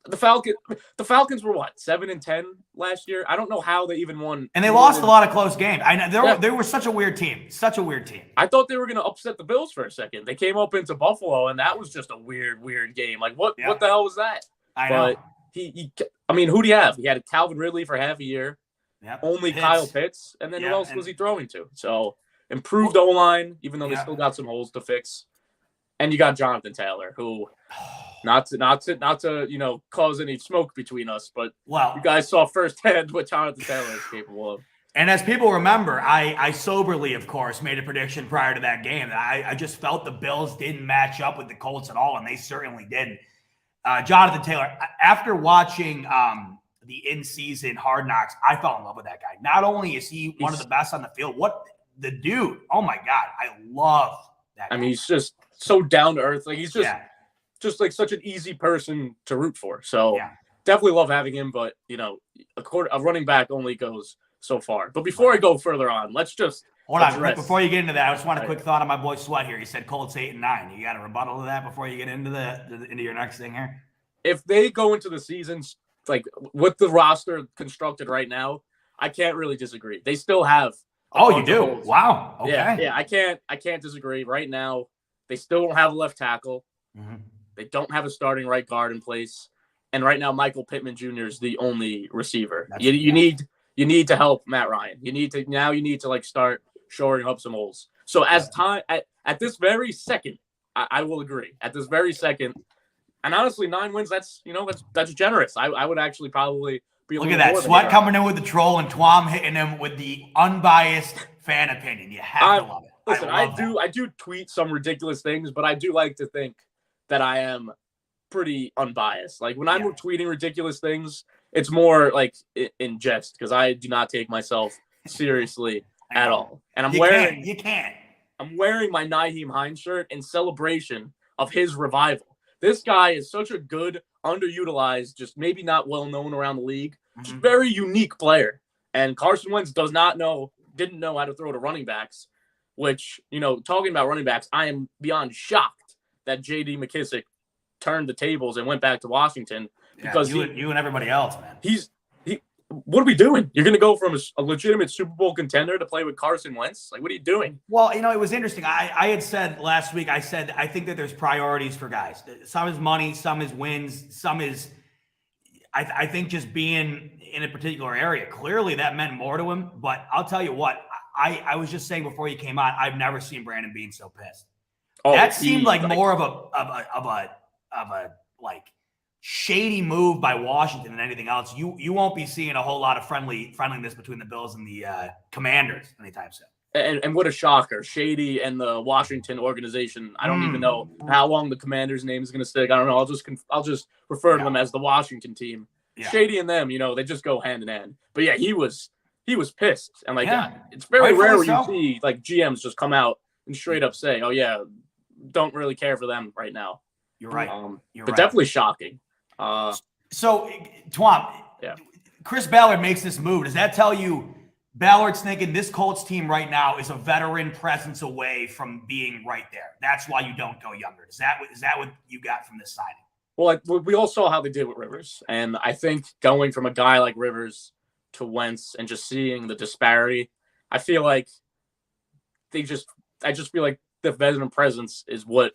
the Falcons were what, 7-10 last year? I don't know how they even won. And they lost a lot of close games. I know they were such a weird team. Such a weird team. I thought they were going to upset the Bills for a second. They came up into Buffalo, and that was just a weird game. Like, what the hell was that? I know. Who do you have? He had Calvin Ridley for half a year. Yep. Only Kyle Pitts. And then who else was he throwing to? So improved O-line, even though they still got some holes to fix. And you got Jonathan Taylor, who not to cause any smoke between us, but you guys saw firsthand what Jonathan Taylor is capable of. And as people remember, I soberly, of course, made a prediction prior to that game. I just felt the Bills didn't match up with the Colts at all, and they certainly didn't. Jonathan Taylor, after watching the in-season Hard Knocks, I fell in love with that guy. Not only is he one of the best on the field, the dude, oh my God, I love that guy. He's just so down to earth. Like, he's just like such an easy person to root for. So definitely love having him, but a running back only goes so far. But before I go further on, let's just hold on. Before you get into that, I just want a quick thought on my boy Sweat here. He said Colts 8-9. You got a rebuttal to that before you get into into your next thing here? If they go into the seasons like with the roster constructed right now, I can't really disagree. They still have. Oh, you do? Wow. Okay. Yeah. I can't disagree. Right now, they still don't have a left tackle. Mm-hmm. They don't have a starting right guard in place. And right now, Michael Pittman Jr. is the only receiver. You need to help Matt Ryan. You need to like start shoring up some holes. So as time at this very second, I will agree. At this very second, and honestly, 9 wins, that's generous. I would actually probably be look at that. Sweat coming in with the troll and Twom hitting him with the unbiased fan opinion. You have to love it. Listen, I do tweet some ridiculous things, but I do like to think that I am pretty unbiased. Like when I'm tweeting ridiculous things, it's more like in jest, because I do not take myself seriously at all. And I'm wearing my Nyheim Hines shirt in celebration of his revival. This guy is such a good, underutilized, just maybe not well known around the league, just very unique player. And Carson Wentz didn't know how to throw to running backs. Which, talking about running backs, I am beyond shocked that J.D. McKissic turned the tables and went back to Washington, because you and everybody else, man. What are we doing? You're going to go from a legitimate Super Bowl contender to play with Carson Wentz? Like, what are you doing? Well, it was interesting. I had said last week, I think that there's priorities for guys. Some is money, some is wins, some is, I think, just being in a particular area. Clearly that meant more to him, but I'll tell you what, I was just saying before you came on, I've never seen Brandon Beane so pissed. That seemed like more of a like shady move by Washington than anything else. You won't be seeing a whole lot of friendliness between the Bills and the Commanders anytime soon. And what a shocker. Shady and the Washington organization. I don't even know how long the Commanders' name is going to stick. I don't know. I'll just refer to them as the Washington team. Yeah. Shady and them, they just go hand in hand. But yeah, he was pissed. And it's very rare when you see like GMs just come out and straight up say, "Oh yeah, don't really care for them right now." You're right. But definitely shocking. So, Twom, Chris Ballard makes this move. Does that tell you Ballard's thinking this Colts team right now is a veteran presence away from being right there? That's why you don't go younger. Is that what you got from this signing? Well, we all saw how they did with Rivers. And I think going from a guy like Rivers to Wentz and just seeing the disparity, I feel like I just feel like the veteran presence is what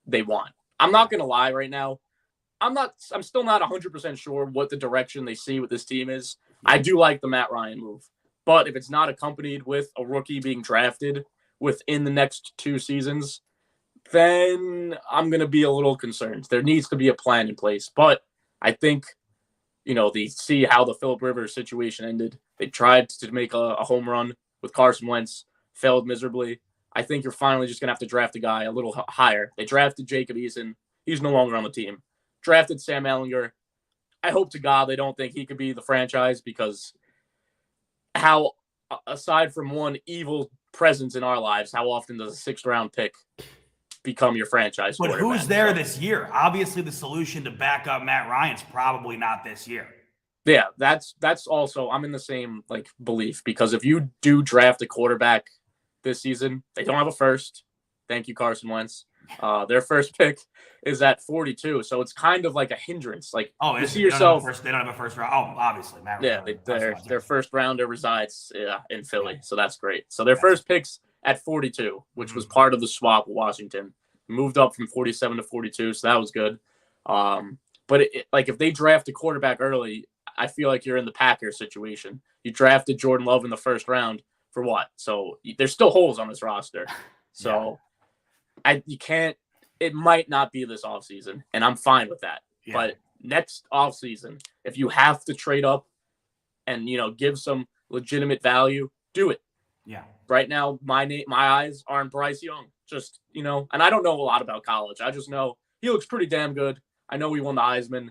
they want. I'm not going to lie right now. I'm still not 100% sure what the direction they see with this team is. I do like the Matt Ryan move. But if it's not accompanied with a rookie being drafted within the next 2 seasons, then I'm going to be a little concerned. There needs to be a plan in place. But I think, they see how the Phillip Rivers situation ended. They tried to make a home run with Carson Wentz, failed miserably. I think you're finally just going to have to draft a guy a little higher. They drafted Jacob Eason. He's no longer on the team. Drafted Sam Ehlinger. I hope to God they don't think he could be the franchise, because how, aside from one evil presence in our lives, how often does a 6th-round pick become your franchise? But who's there this year? Obviously, the solution to back up Matt Ryan's probably not this year. Yeah, that's also, I'm in the same belief, because if you do draft a quarterback this season, they don't have a first. Thank you, Carson Wentz. Their first pick is at 42, so it's kind of like a hindrance. You see yourself. They don't have a first round. Oh, obviously, Matt Ryan. Yeah, their first rounder resides in Philly, so that's great. So their first pick's at 42, which was part of the swap with Washington. Moved up from 47 to 42, so that was good. But if they draft a quarterback early, I feel like you're in the Packers situation. You drafted Jordan Love in the first round for what? So there's still holes on this roster. So it might not be this offseason, and I'm fine with that. Yeah. But next offseason, if you have to trade up and, give some legitimate value, do it. Yeah. Right now, my eyes are on Bryce Young. Just, and I don't know a lot about college. I just know he looks pretty damn good. I know he won the Heisman.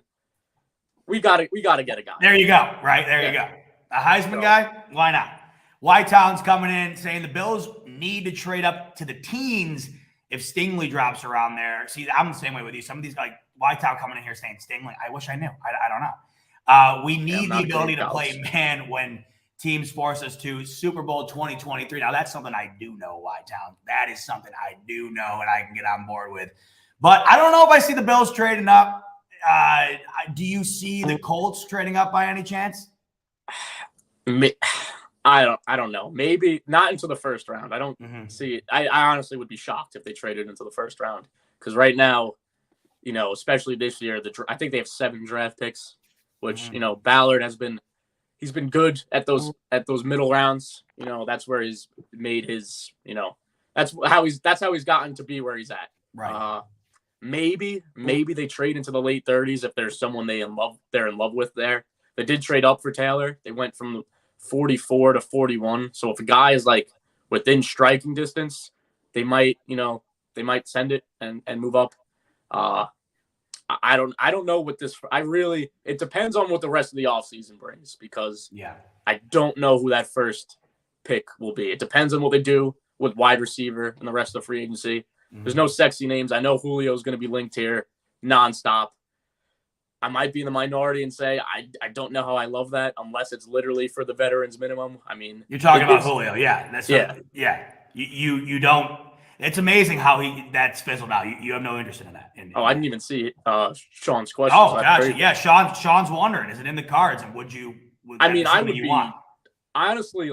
We got to get a guy. There you go. Right there you go. A Heisman guy? Why not? Whitetown's coming in saying the Bills need to trade up to the teens if Stingley drops around there. See, I'm the same way with you. Some of these, Whitetown coming in here saying Stingley. I wish I knew. I don't know. We need the ability to play man when teams force us to. Super Bowl 2023. Now, that's something I do know, Whitetown. That is something I do know and I can get on board with. But I don't know if I see the Bills trading up. Do you see the Colts trading up by any chance? I don't know. Maybe not into the first round. I don't see it. I honestly would be shocked if they traded into the first round, because right now, especially this year, I think they have 7 draft picks, which Ballard he's been good at those middle rounds. That's where he's made his. That's how he's gotten to be where he's at. Right. Maybe they trade into the late 30s if there's someone they're in love with there. They did trade up for Taylor. They went from 44 to 41. So if a guy is within striking distance, they might send it and move up. I don't know what this. It depends on what the rest of the offseason brings, because I don't know who that first pick will be. It depends on what they do with wide receiver and the rest of the free agency. There's no sexy names. I know Julio is going to be linked here nonstop. I might be in the minority and say I don't know how I love that unless it's literally for the veterans minimum. I mean, you're talking about Julio, You don't. It's amazing how that's fizzled out. You have no interest in that. I didn't even see Sean's question. Oh, gotcha. Yeah, Sean's wondering, is it in the cards? And I would be honestly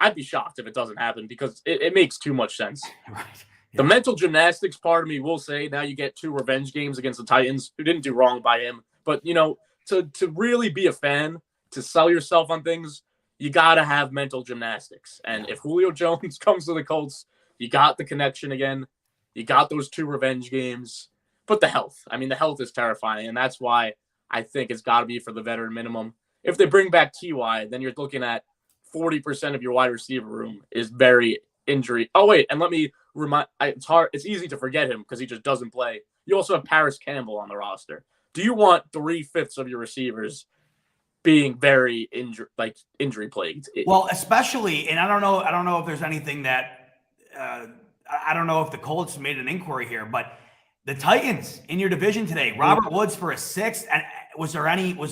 I'd be shocked if it doesn't happen, because it makes too much sense. Right. The mental gymnastics part of me will say now you get 2 revenge games against the Titans, who didn't do wrong by him. But, to really be a fan, to sell yourself on things, you got to have mental gymnastics. And if Julio Jones comes to the Colts, you got the connection again. You got those 2 revenge games. But the health is terrifying. And that's why I think it's got to be for the veteran minimum. If they bring back T.Y., then you're looking at 40% of your wide receiver room is very injury. Oh, wait, and let me remind, it's easy to forget him because he just doesn't play. You also have Paris Campbell on the roster. Do you want 3/5 of your receivers being very injury plagued? Well, especially, and I don't know if there's anything that I don't know if the Colts made an inquiry here, but the Titans in your division today, Robert Woods for a 6th, and was there any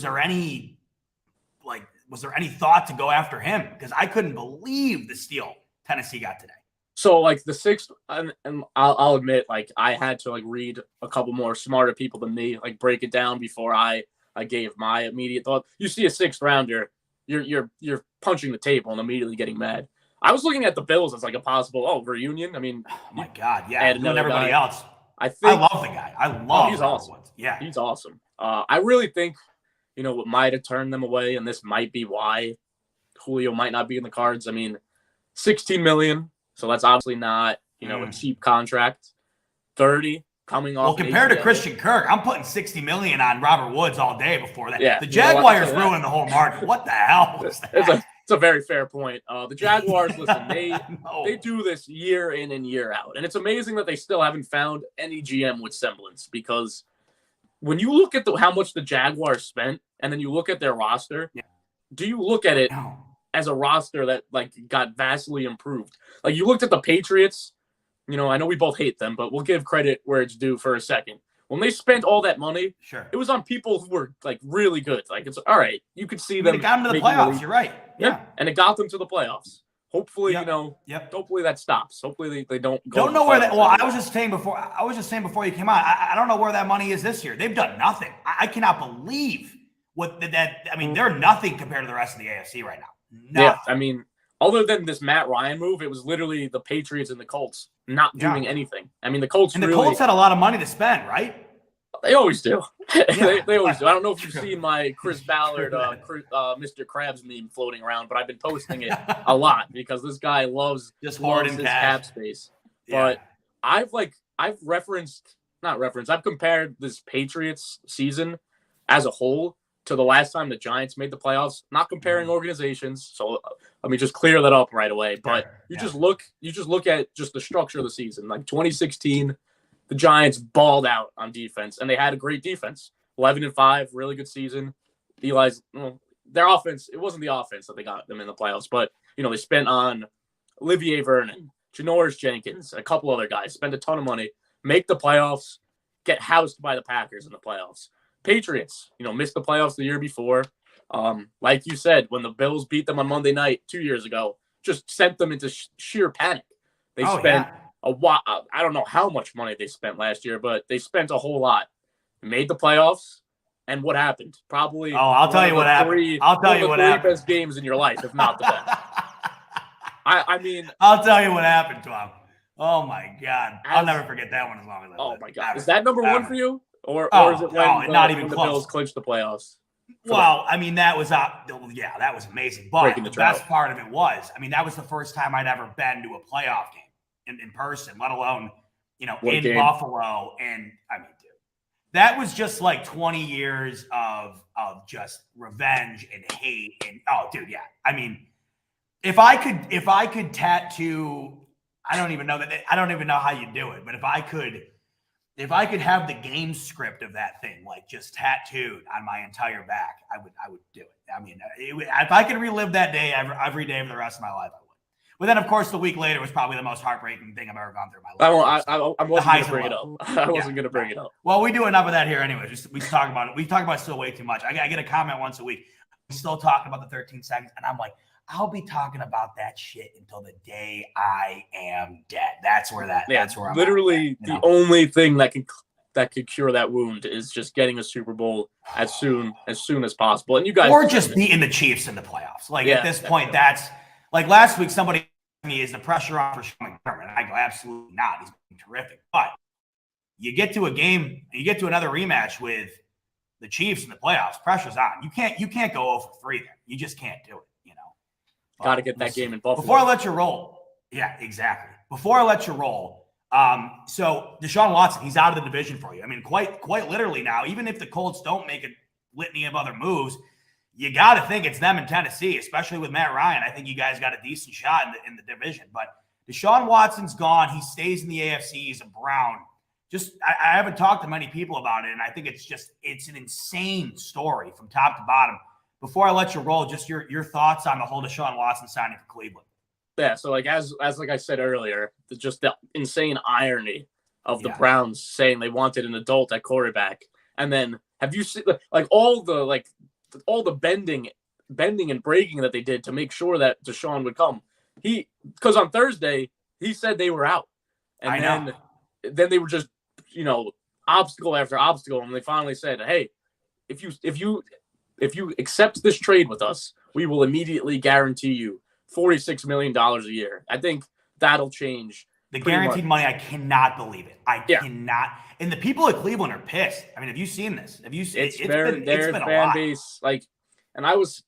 thought to go after him? Because I couldn't believe the steal Tennessee got today. So like the sixth, and I'll admit, like I had to like read a couple more smarter people than me, like break it down before I gave my immediate thought. You see a sixth rounder, you're punching the table and immediately getting mad. I was looking at the Bills as like a possible reunion. I mean, oh my God, yeah, and everybody else. I love the guy. I love. He's awesome. Yeah, he's awesome. I really think, what might have turned them away, and this might be why Julio might not be in the cards. I mean, $16 million. So that's obviously not, a cheap contract. 30 coming off. Well, compared to Christian Kirk, I'm putting $60 million on Robert Woods all day before that. Yeah, the Jaguars ruined the whole market. What the hell was that? It's a very fair point. The Jaguars, listen, they do this year in and year out. And it's amazing that they still haven't found any GM with semblance, because when you look at how much the Jaguars spent and then you look at their roster, do you look at it as a roster that like got vastly improved? Like you looked at the Patriots, I know we both hate them, but we'll give credit where it's due for a second. When they spent all that money, it was on people who were like really good. Like it's all right. You could see them. It got them to the playoffs. You're right. Yeah. And it got them to the playoffs. Hopefully, hopefully that stops. Hopefully they don't go. Don't know where that. Well, I was just saying before you came on, I don't know where that money is this year. They've done nothing. I cannot believe what that. I mean, they're nothing compared to the rest of the AFC right now. Nothing. Yeah, I mean, other than this Matt Ryan move, it was literally the Patriots and the Colts not doing anything. I mean, the Colts had a lot of money to spend, right? They always do. They always do. I don't know if you've seen my Chris Ballard, Mr. Krabs meme floating around, but I've been posting it a lot because this guy loves just hoarding his cap space. Yeah. But I've compared this Patriots season as a whole to the last time the Giants made the playoffs. Not comparing organizations, so let me just clear that up right away. But you just look at just the structure of the season. Like 2016, the Giants balled out on defense, and they had a great defense. 11-5, really good season. Their offense, it wasn't the offense that they got them in the playoffs, but they spent on Olivier Vernon, Janoris Jenkins, a couple other guys, spend a ton of money, make the playoffs, get housed by the Packers in the playoffs. Patriots, missed the playoffs the year before. Like you said, when the Bills beat them on Monday night 2 years ago, just sent them into sheer panic. They spent I don't know how much money they spent last year, but they spent a whole lot. Made the playoffs, and what happened? Probably. I'll tell you what happened. I'll tell you what happened. Best games in your life, if not the best. I mean, I'll tell you what happened, Tom. Oh my God, I'll never forget that one as long as I live. Oh my God, is that number one for you? Or is it when the Bills clinched the playoffs? Well, I mean, that was that was amazing. But the best part of it was, I mean, that was the first time I'd ever been to a playoff game in person, let alone, in Buffalo. And I mean, dude, that was just like 20 years of just revenge and hate. And I mean, if I could tattoo, I don't even know how you do it, but if I could have the game script of that thing, like just tattooed on my entire back, I would do it. I mean, if I could relive that day every day for the rest of my life, I would. But then, of course, the week later was probably the most heartbreaking thing I've ever gone through in my life. I wasn't going to bring it up. I wasn't going to bring it up. Well, we do enough of that here anyways. We talk about it. We talk about it still way too much. I get a comment once a week. We still talking about the 13 seconds, and I'm like, I'll be talking about that shit until the day I am dead. That's where I'm literally at, the only thing that could cure that wound is just getting a Super Bowl as soon as possible. And you guys, or just beating the Chiefs in the playoffs. Like at this point, that's like last week. Somebody asked me, is the pressure on for Sean McDermott? And I go, absolutely not. He's been terrific. But you get to a game, you get to another rematch with the Chiefs in the playoffs. Pressure's on. You can't go 0-3 there. You just can't do it. Got to get that game in Buffalo. Before I let you roll. Yeah, exactly. Before I let you roll. So Deshaun Watson, he's out of the division for you. I mean, quite literally now, even if the Colts don't make a litany of other moves, you got to think it's them in Tennessee, especially with Matt Ryan. I think you guys got a decent shot in the division. But Deshaun Watson's gone. He stays in the AFC. He's a Brown. I haven't talked to many people about it, and I think it's an insane story from top to bottom. Before I let you roll, just your thoughts on the whole Deshaun Watson signing for Cleveland. Yeah, so like as like I said earlier, just the insane irony of the Browns saying they wanted an adult at quarterback, and then have you seen like all the bending and breaking that they did to make sure that Deshaun would come? Because on Thursday he said they were out. And I know. then they were just, obstacle after obstacle. And they finally said, hey, if you accept this trade with us, we will immediately guarantee you $46 million a year. I think that'll change. The guaranteed money, I cannot believe it. I cannot. And the people at Cleveland are pissed. I mean, have you seen this? Have you seen it's been a fan base, like, and I was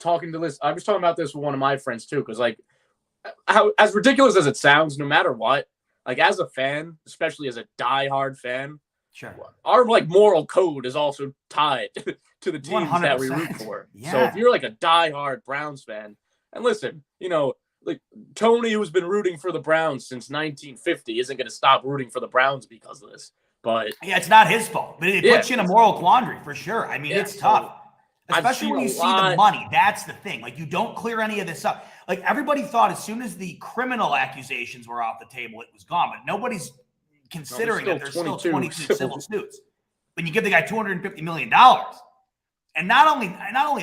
talking about this with one of my friends too, because like, how as ridiculous as it sounds, no matter what, like as a fan, especially as a diehard fan, sure, our like moral code is also tied to the teams 100%. That we root for. Yeah. So if you're like a diehard Browns fan, and listen, like Tony, who's been rooting for the Browns since 1950, isn't going to stop rooting for the Browns because of this. But yeah, it's not his fault, but it puts you in a moral quandary for sure. I mean, it's tough, especially when you see the money. That's the thing. Like, you don't clear any of this up. Like, everybody thought as soon as the criminal accusations were off the table, it was gone. But nobody's considering that there's still 22 civil suits. When you give the guy $250 million, and not only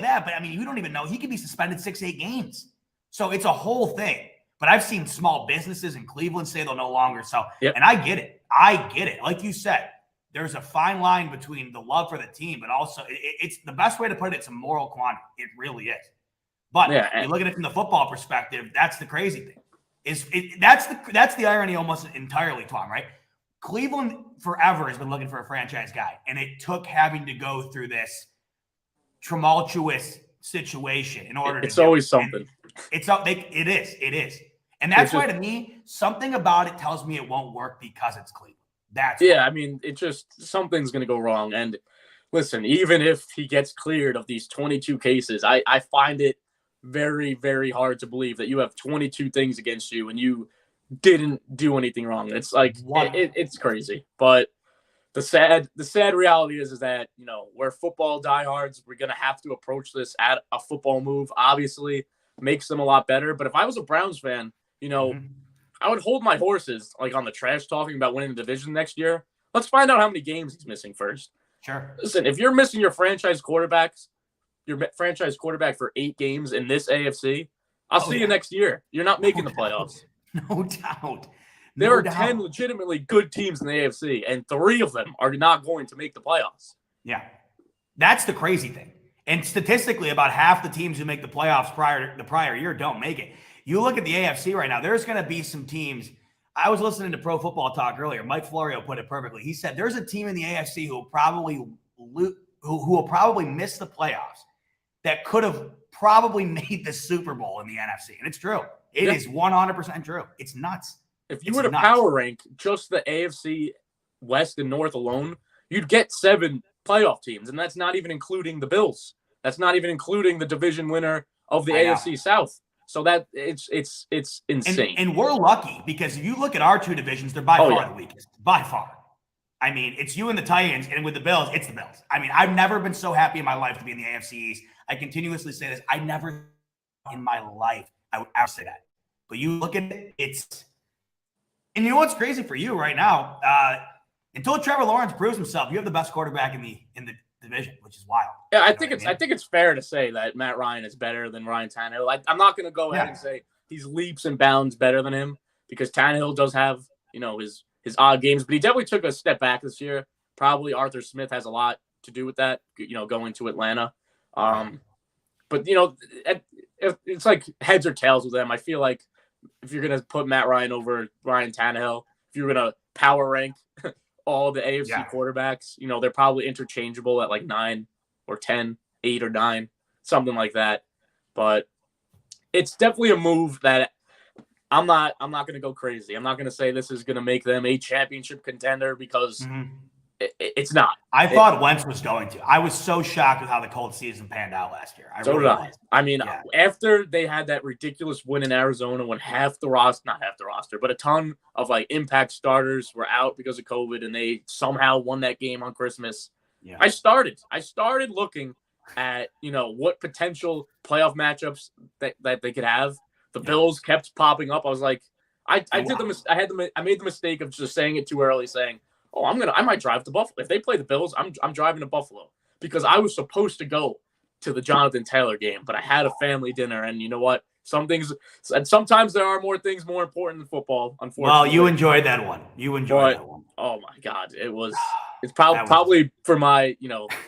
that, but I mean, you don't even know, he could be suspended 6-8 games. So it's a whole thing. But I've seen small businesses in Cleveland say they'll no longer sell. And I get it. Like you said, there's a fine line between the love for the team, but also it's the best way to put it. It's a moral quandary. It really is. But you look at it from the football perspective, that's the crazy thing. That's the irony almost entirely, Tom, right? Cleveland forever has been looking for a franchise guy, and it took having to go through this tumultuous situation in order to it's always something. It is. And that's why, to me, something about it tells me it won't work because it's Cleveland. I mean, it just, something's going to go wrong. And listen, even if he gets cleared of these 22 cases, I find it very, very hard to believe that you have 22 things against you and you didn't do anything wrong. It's like, it's crazy. But the sad reality is that, we're football diehards. We're going to have to approach this at a football move, obviously makes them a lot better. But if I was a Browns fan, I would hold my horses like on the trash talking about winning the division next year. Let's find out how many games he's missing first. Sure. Listen, if you're missing your franchise quarterback for 8 games in this AFC, I'll see you next year. You're not making the playoffs. No doubt. There are 10 legitimately good teams in the AFC, and 3 of them are not going to make the playoffs. Yeah. That's the crazy thing. And statistically, about half the teams who make the playoffs the prior year don't make it. You look at the AFC right now, there's going to be some teams. I was listening to Pro Football Talk earlier. Mike Florio put it perfectly. He said there's a team in the AFC who will probably miss the playoffs that could have probably made the Super Bowl in the NFC. And it's true. It is 100% true. It's nuts. If you were to power rank just the AFC West and North alone, you'd get 7 playoff teams, and that's not even including the Bills. That's not even including the division winner of the AFC South. So that it's insane. And we're lucky because if you look at our 2 divisions, they're by far the weakest. By far. I mean, it's you and the Titans, and with the Bills, it's the Bills. I mean, I've never been so happy in my life to be in the AFC East. I continuously say this. I never in my life I would ever say that. But you look at it, and you know what's crazy for you right now? Until Trevor Lawrence proves himself, you have the best quarterback in the division, which is wild. Yeah, I think it's fair to say that Matt Ryan is better than Ryan Tannehill. I'm not going to go ahead and say he's leaps and bounds better than him because Tannehill does have his odd games, but he definitely took a step back this year. Probably Arthur Smith has a lot to do with that. Going to Atlanta. But it's like heads or tails with them. I feel like if you're going to put Matt Ryan over Ryan Tannehill, if you're going to power rank all the AFC quarterbacks, they're probably interchangeable at like 9 or 10, 8 or 9, something like that. But it's definitely a move that I'm not going to go crazy. I'm not going to say this is going to make them a championship contender because it's not. I thought Wentz was going to. I was so shocked with how the Colts season panned out last year. I mean, after they had that ridiculous win in Arizona when not half the roster, but a ton of like impact starters were out because of COVID and they somehow won that game on Christmas. Yeah. I started looking at, what potential playoff matchups that they could have. The Bills kept popping up. I was like, I made the mistake of just saying it too early, saying, I might drive to Buffalo. If they play the Bills, I'm driving to Buffalo because I was supposed to go to the Jonathan Taylor game, but I had a family dinner, and you know what? Sometimes there are more things more important than football, unfortunately. Well, you enjoyed that one. That one. Oh my God. It's probably for my,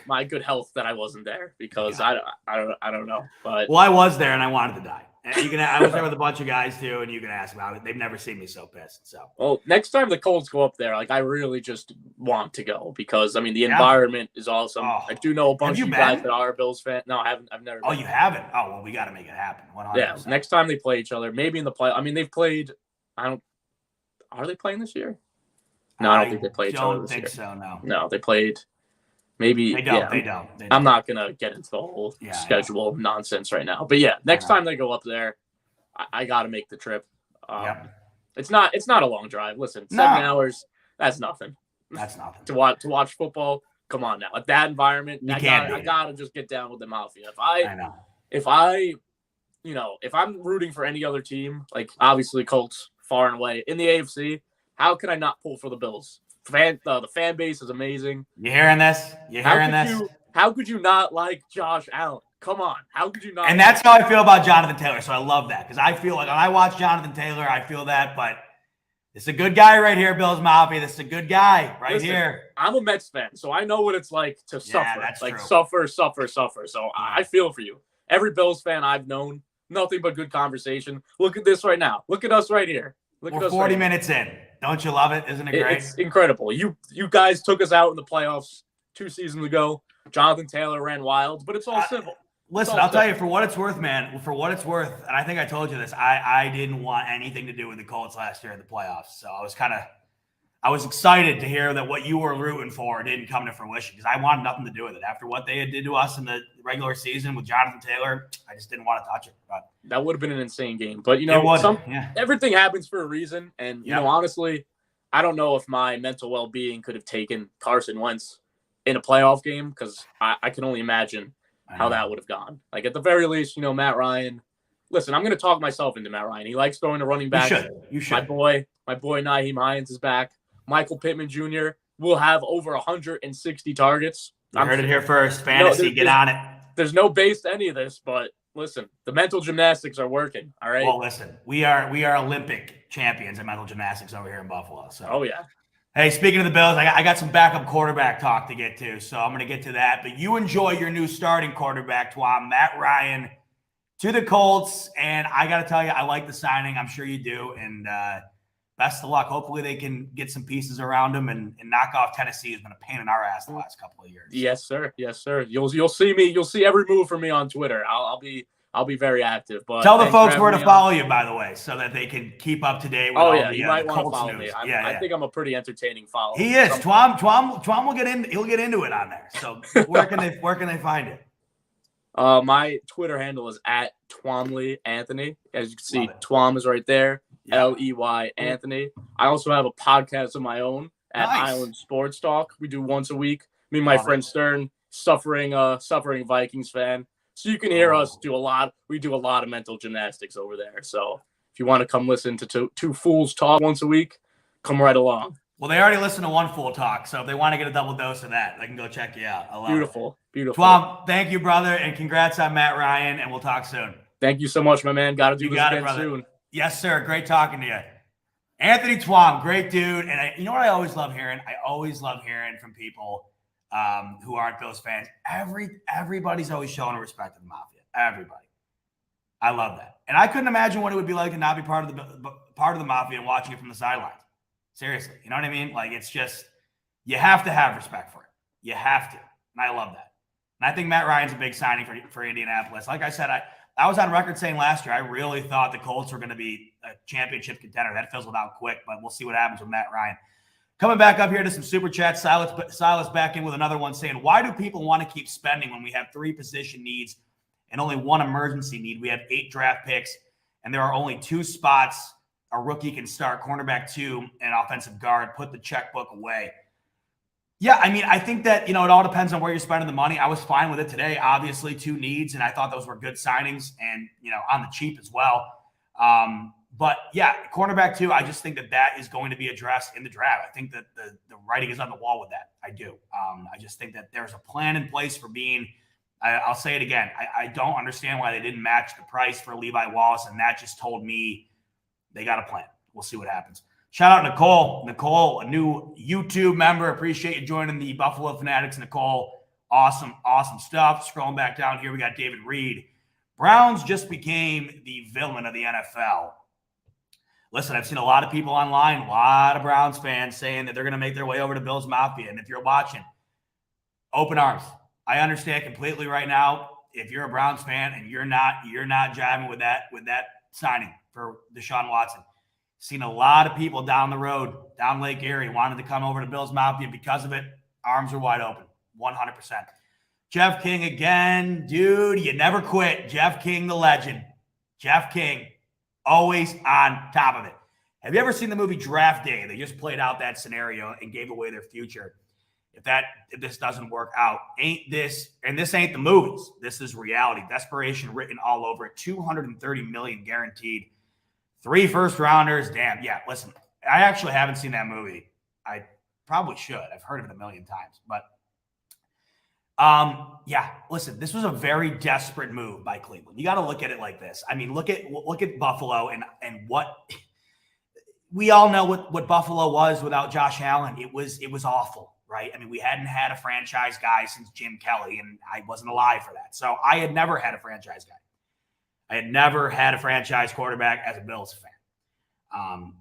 my good health that I wasn't there because I don't know. But well, I was there and I wanted to die. I was there with a bunch of guys too, and you can ask about it. They've never seen me so pissed. So, well, next time the Colts go up there, I really just want to go because the environment is awesome. Oh. I do know a bunch of you guys that are Bills fans. No, I haven't. I've never. Oh, you haven't? Oh, well, we got to make it happen. 100%. Yeah, next time they play each other, maybe in the play. They've played. Are they playing this year? No, I don't think they played each other this year. I don't think so. No, they played. Maybe they don't. Yeah, they don't. I'm not gonna get into the whole schedule nonsense right now. But yeah, next time they go up there, I got to make the trip. It's not a long drive. Listen, 7 hours. That's nothing. That's nothing to watch football. Come on now, at that environment, I gotta just get down with the Mafia. If I'm rooting for any other team, like obviously Colts far and away in the AFC, how can I not pull for the Bills? The fan base is amazing. You hearing this? How could you not like Josh Allen? Come on. How could you not? And that's how I feel about Jonathan Taylor. So I love that because I feel like when I watch Jonathan Taylor, I feel that. But it's a good guy right here, Bills Mafia. This is a good guy here. I'm a Mets fan, so I know what it's like to suffer. That's true. Suffer. So I feel for you. Every Bills fan I've known, nothing but good conversation. Look at this right now. Look at us right here. We're 40 minutes in. Don't you love it? Isn't it great? It's incredible. You guys took us out in the playoffs 2 seasons ago. Jonathan Taylor ran wild, but it's all civil. Listen, I'll tell you, for what it's worth, man, and I think I told you this, I didn't want anything to do with the Colts last year in the playoffs. So I was excited to hear that what you were rooting for didn't come to fruition because I wanted nothing to do with it. After what they did to us in the regular season with Jonathan Taylor, I just didn't want to touch it. But that would have been an insane game. But, everything happens for a reason. And, honestly, I don't know if my mental well-being could have taken Carson Wentz in a playoff game because I can only imagine how that would have gone. Like, at the very least, Matt Ryan. Listen, I'm going to talk myself into Matt Ryan. He likes throwing to running back. You should. My boy Nyheim Hines is back. Michael Pittman Jr. will have over 160 targets. You heard it here first. Fantasy, get on it. There's no base to any of this, but listen, the mental gymnastics are working. All right. Well, listen, we are Olympic champions in mental gymnastics over here in Buffalo. So. Oh yeah. Hey, speaking of the Bills, I got some backup quarterback talk to get to, so I'm going to get to that. But you enjoy your new starting quarterback, Twam, Matt Ryan, to the Colts, and I got to tell you, I like the signing. I'm sure you do, and best of luck. Hopefully they can get some pieces around him and knock off Tennessee. Has been a pain in our ass the last couple of years. Yes, sir. Yes, sir. You'll see me. You'll see every move from me on Twitter. I'll be very active. But tell the folks where to follow you, by the way, so that they can keep up to date with all the you might want Colts to follow news. me. I think I'm a pretty entertaining follower. He is. Twam will get in. He'll get into it on there. So where can they find it? My Twitter handle is @Twamley Anthony. As you can see, Twam is right there. Ley Anthony. I also have a podcast of my own at Island Sports Talk. We do once a week. Me and my friend Stern, suffering Vikings fan. So you can hear us do a lot. We do a lot of mental gymnastics over there. So if you want to come listen to two fools talk once a week, come right along. Well, they already listen to one fool talk. So if they want to get a double dose of that, they can go check you out. I love Beautiful. Twam, thank you, brother, and congrats on Matt Ryan, and we'll talk soon. Thank you so much, my man. Got to do this again soon. Yes, sir. Great talking to you. Anthony Twam, great dude. And you know what I always love hearing? I always love hearing from people who aren't Bills fans. Everybody's always showing respect to the Mafia. Everybody. I love that. And I couldn't imagine what it would be like to not be part of the Mafia and watching it from the sidelines. Seriously. You know what I mean? Like, it's just, you have to have respect for it. You have to. And I love that. And I think Matt Ryan's a big signing for Indianapolis. Like I said, I was on record saying last year, I really thought the Colts were going to be a championship contender. That fizzled out quick, but we'll see what happens with Matt Ryan. Coming back up here to some super chats, Silas back in with another one saying, why do people want to keep spending when we have 3 position needs and only 1 emergency need? We have 8 draft picks, and there are only 2 spots a rookie can start, cornerback 2 and offensive guard. Put the checkbook away. Yeah, I mean, I think that, it all depends on where you're spending the money. I was fine with it today. Obviously, 2 needs, and I thought those were good signings and, on the cheap as well. But, yeah, cornerback 2, I just think that is going to be addressed in the draft. I think that the writing is on the wall with that. I do. I just think that there's a plan in place for Beane I'll say it again. I don't understand why they didn't match the price for Levi Wallace, and that just told me they got a plan. We'll see what happens. Shout out Nicole. Nicole, a new YouTube member. Appreciate you joining the Buffalo Fanatics. Nicole, awesome stuff. Scrolling back down here, we got David Reed. Browns just became the villain of the NFL. Listen, I've seen a lot of people online, a lot of Browns fans saying that they're going to make their way over to Bills Mafia. And if you're watching, open arms. I understand completely right now. If you're a Browns fan and you're not jiving with that signing for Deshaun Watson. Seen a lot of people down the road, down Lake Erie, wanted to come over to Bills Mafia because of it. Arms are wide open, 100%. Jeff King again. Dude, you never quit. Jeff King, the legend. Jeff King, always on top of it. Have you ever seen the movie Draft Day? They just played out that scenario and gave away their future. If this doesn't work out, this ain't the movies. This is reality. Desperation written all over it. $230 million guaranteed. 3 first-rounders. Damn, yeah, listen, I actually haven't seen that movie. I probably should. I've heard of it a million times. But, yeah, listen, this was a very desperate move by Cleveland. You got to look at it like this. I mean, look at Buffalo and what – we all know what Buffalo was without Josh Allen. It was awful, right? I mean, we hadn't had a franchise guy since Jim Kelly, and I wasn't alive for that. So I had never had a franchise guy. I had never had a franchise quarterback as a Bills fan.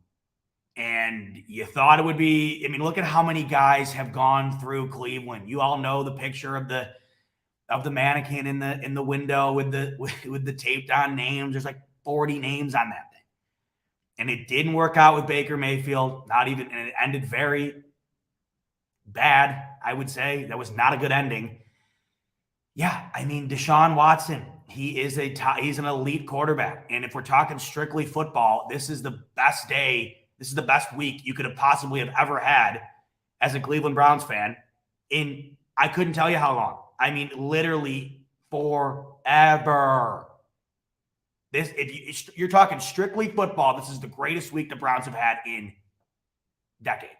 And you thought it would be, I mean, look at how many guys have gone through Cleveland. You all know the picture of the mannequin in the window with the taped on names. There's like 40 names on that thing. And it didn't work out with Baker Mayfield, and it ended very bad, I would say. That was not a good ending. Yeah, I mean, Deshaun Watson, he's an elite quarterback. And if we're talking strictly football, this is the best day. This is the best week you could have possibly ever had as a Cleveland Browns fan in, I couldn't tell you how long. I mean, literally forever. If you're talking strictly football, this is the greatest week the Browns have had in decades.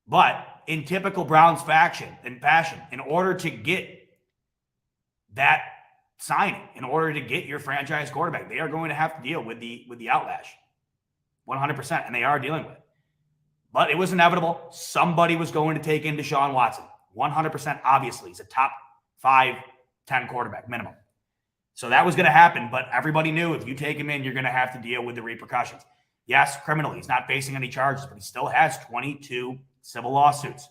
But in typical Browns fashion, in order to get that signing, in order to get your franchise quarterback, they are going to have to deal with the outlash, 100%, and they are dealing with it. But it was inevitable. Somebody was going to take in Deshaun Watson, 100%. Obviously, he's a top 5, 10 quarterback minimum. So that was going to happen, but everybody knew if you take him in, you're going to have to deal with the repercussions. Yes, criminally, he's not facing any charges, but he still has 22 civil lawsuits.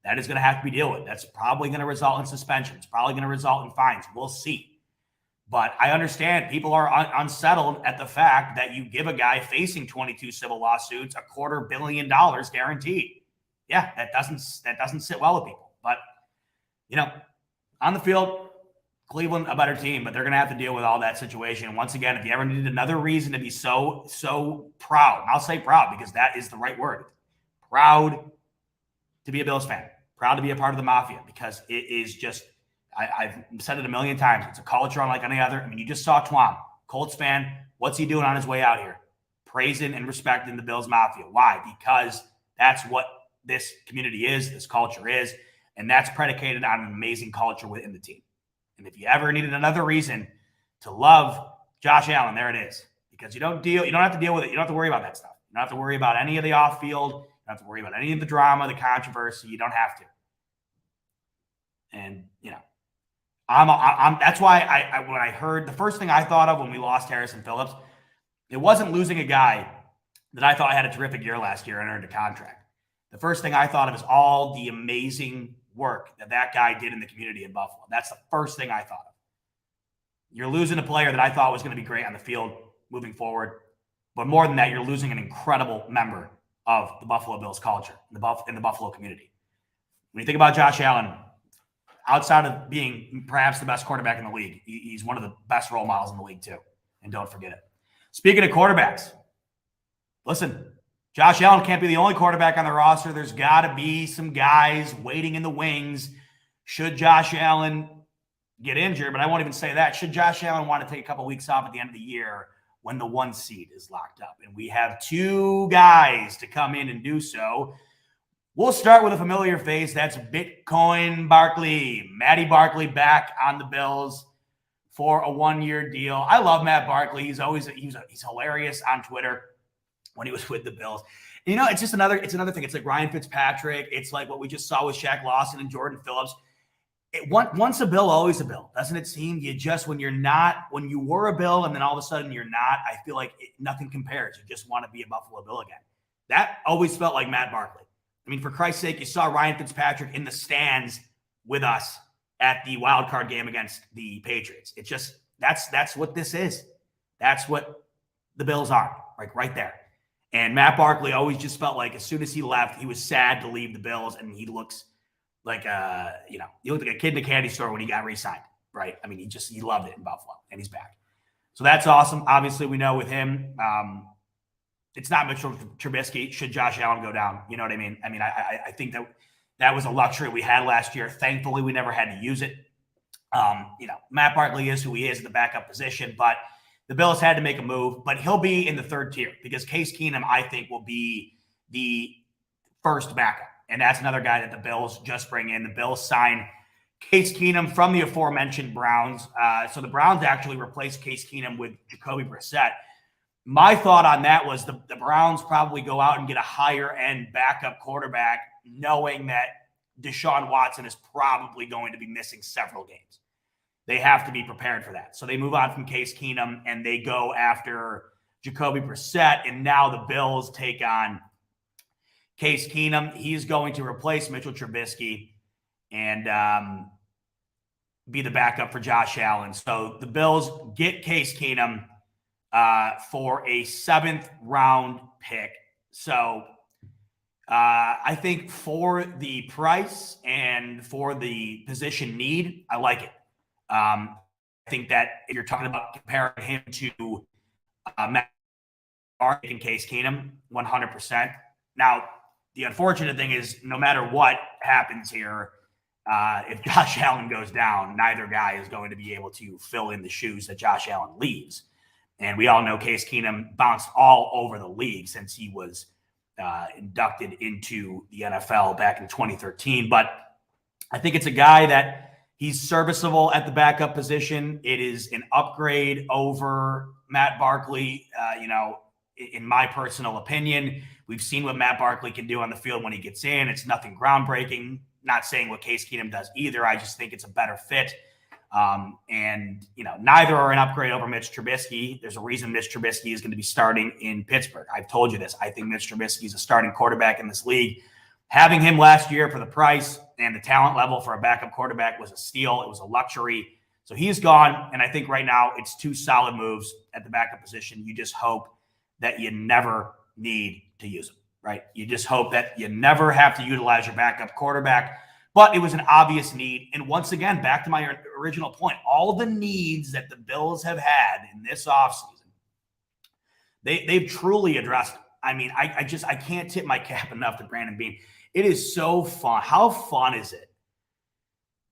That is going to have to be dealt with. That's probably going to result in suspensions, probably going to result in fines. We'll see. But I understand people are unsettled at the fact that you give a guy facing 22 civil lawsuits $250 million guaranteed. Yeah, that doesn't sit well with people. But, on the field, Cleveland, a better team, but they're going to have to deal with all that situation. And once again, if you ever needed another reason to be so proud, and I'll say proud because that is the right word, proud to be a Bills fan, proud to be a part of the Mafia, because it is just, I've said it a million times, it's a culture unlike any other. I mean, you just saw Twom, Colts fan. What's he doing on his way out here? Praising and respecting the Bills Mafia. Why? Because that's what this community is, this culture is, and that's predicated on an amazing culture within the team. And if you ever needed another reason to love Josh Allen, there it is. Because you don't have to deal with it. You don't have to worry about that stuff. You don't have to worry about any of the off-field. You don't have to worry about any of the drama, the controversy. You don't have to. And, that's why I when I heard, the first thing I thought of when we lost Harrison Phillips, it wasn't losing a guy that I thought had a terrific year last year and earned a contract. The first thing I thought of is all the amazing work that guy did in the community in Buffalo. That's the first thing I thought of. You're losing a player that I thought was going to be great on the field moving forward. But more than that, you're losing an incredible member of the Buffalo Bills culture in the Buffalo community. When you think about Josh Allen, outside of being perhaps the best quarterback in the league, he's one of the best role models in the league too. And don't forget it. Speaking of quarterbacks, listen, Josh Allen can't be the only quarterback on the roster. There's got to be some guys waiting in the wings. Should Josh Allen get injured, but I won't even say that. Should Josh Allen want to take a couple weeks off at the end of the year when the 1 seed is locked up? And we have 2 guys to come in and do so. We'll start with a familiar face. That's Bitcoin Barkley. Matty Barkley back on the Bills for a 1-year deal. I love Matt Barkley. He's hilarious on Twitter when he was with the Bills. You know, it's just another thing. It's like Ryan Fitzpatrick. It's like what we just saw with Shaq Lawson and Jordan Phillips. Once a Bill, always a Bill. Doesn't it seem? When you were a Bill and then all of a sudden you're not, I feel like nothing compares. You just want to be a Buffalo Bill again. That always felt like Matt Barkley. I mean, for Christ's sake, you saw Ryan Fitzpatrick in the stands with us at the wild card game against the Patriots. It's just, that's what this is. That's what the Bills are, like right there. And Matt Barkley always just felt like as soon as he left, he was sad to leave the Bills, and he looks like he looked like a kid in a candy store when he got re-signed, right? I mean, he loved it in Buffalo, and he's back. So that's awesome. Obviously, we know with him, it's not Mitchell Trubisky should Josh Allen go down. You know what I mean? I mean, I think that was a luxury we had last year. Thankfully, we never had to use it. Matt Barkley is who he is at the backup position, but the Bills had to make a move. But he'll be in the third tier because Case Keenum, I think, will be the first backup. And that's another guy that the Bills just bring in. The Bills sign Case Keenum from the aforementioned Browns. So the Browns actually replaced Case Keenum with Jacoby Brissett. My thought on that was the Browns probably go out and get a higher-end backup quarterback knowing that Deshaun Watson is probably going to be missing several games. They have to be prepared for that. So they move on from Case Keenum, and they go after Jacoby Brissett, and now the Bills take on Case Keenum. He's going to replace Mitchell Trubisky and be the backup for Josh Allen. So the Bills get Case Keenum for a 7th-round pick. So I think for the price and for the position need, I like it. I think that if you're talking about comparing him to Matt Barkley and Case Keenum, 100%. Now, the unfortunate thing is no matter what happens here, if Josh Allen goes down, neither guy is going to be able to fill in the shoes that Josh Allen leaves. And we all know Case Keenum bounced all over the league since he was inducted into the NFL back in 2013. But I think it's a guy that he's serviceable at the backup position. It is an upgrade over Matt Barkley, in my personal opinion. We've seen what Matt Barkley can do on the field when he gets in. It's nothing groundbreaking. Not saying what Case Keenum does either. I just think it's a better fit. Neither are an upgrade over Mitch Trubisky. There's a reason Mitch Trubisky is going to be starting in Pittsburgh. I've told you this. I think Mitch Trubisky is a starting quarterback in this league. Having him last year for the price and the talent level for a backup quarterback was a steal. It was a luxury. So he's gone, and I think right now it's 2 solid moves at the backup position. You just hope that you never need to use them, right? You just hope that you never have to utilize your backup quarterback. But it was an obvious need. And once again, back to my original point, all the needs that the Bills have had in this offseason, they've truly addressed them. I mean, I can't tip my cap enough to Brandon Beane. It is so fun. How fun is it?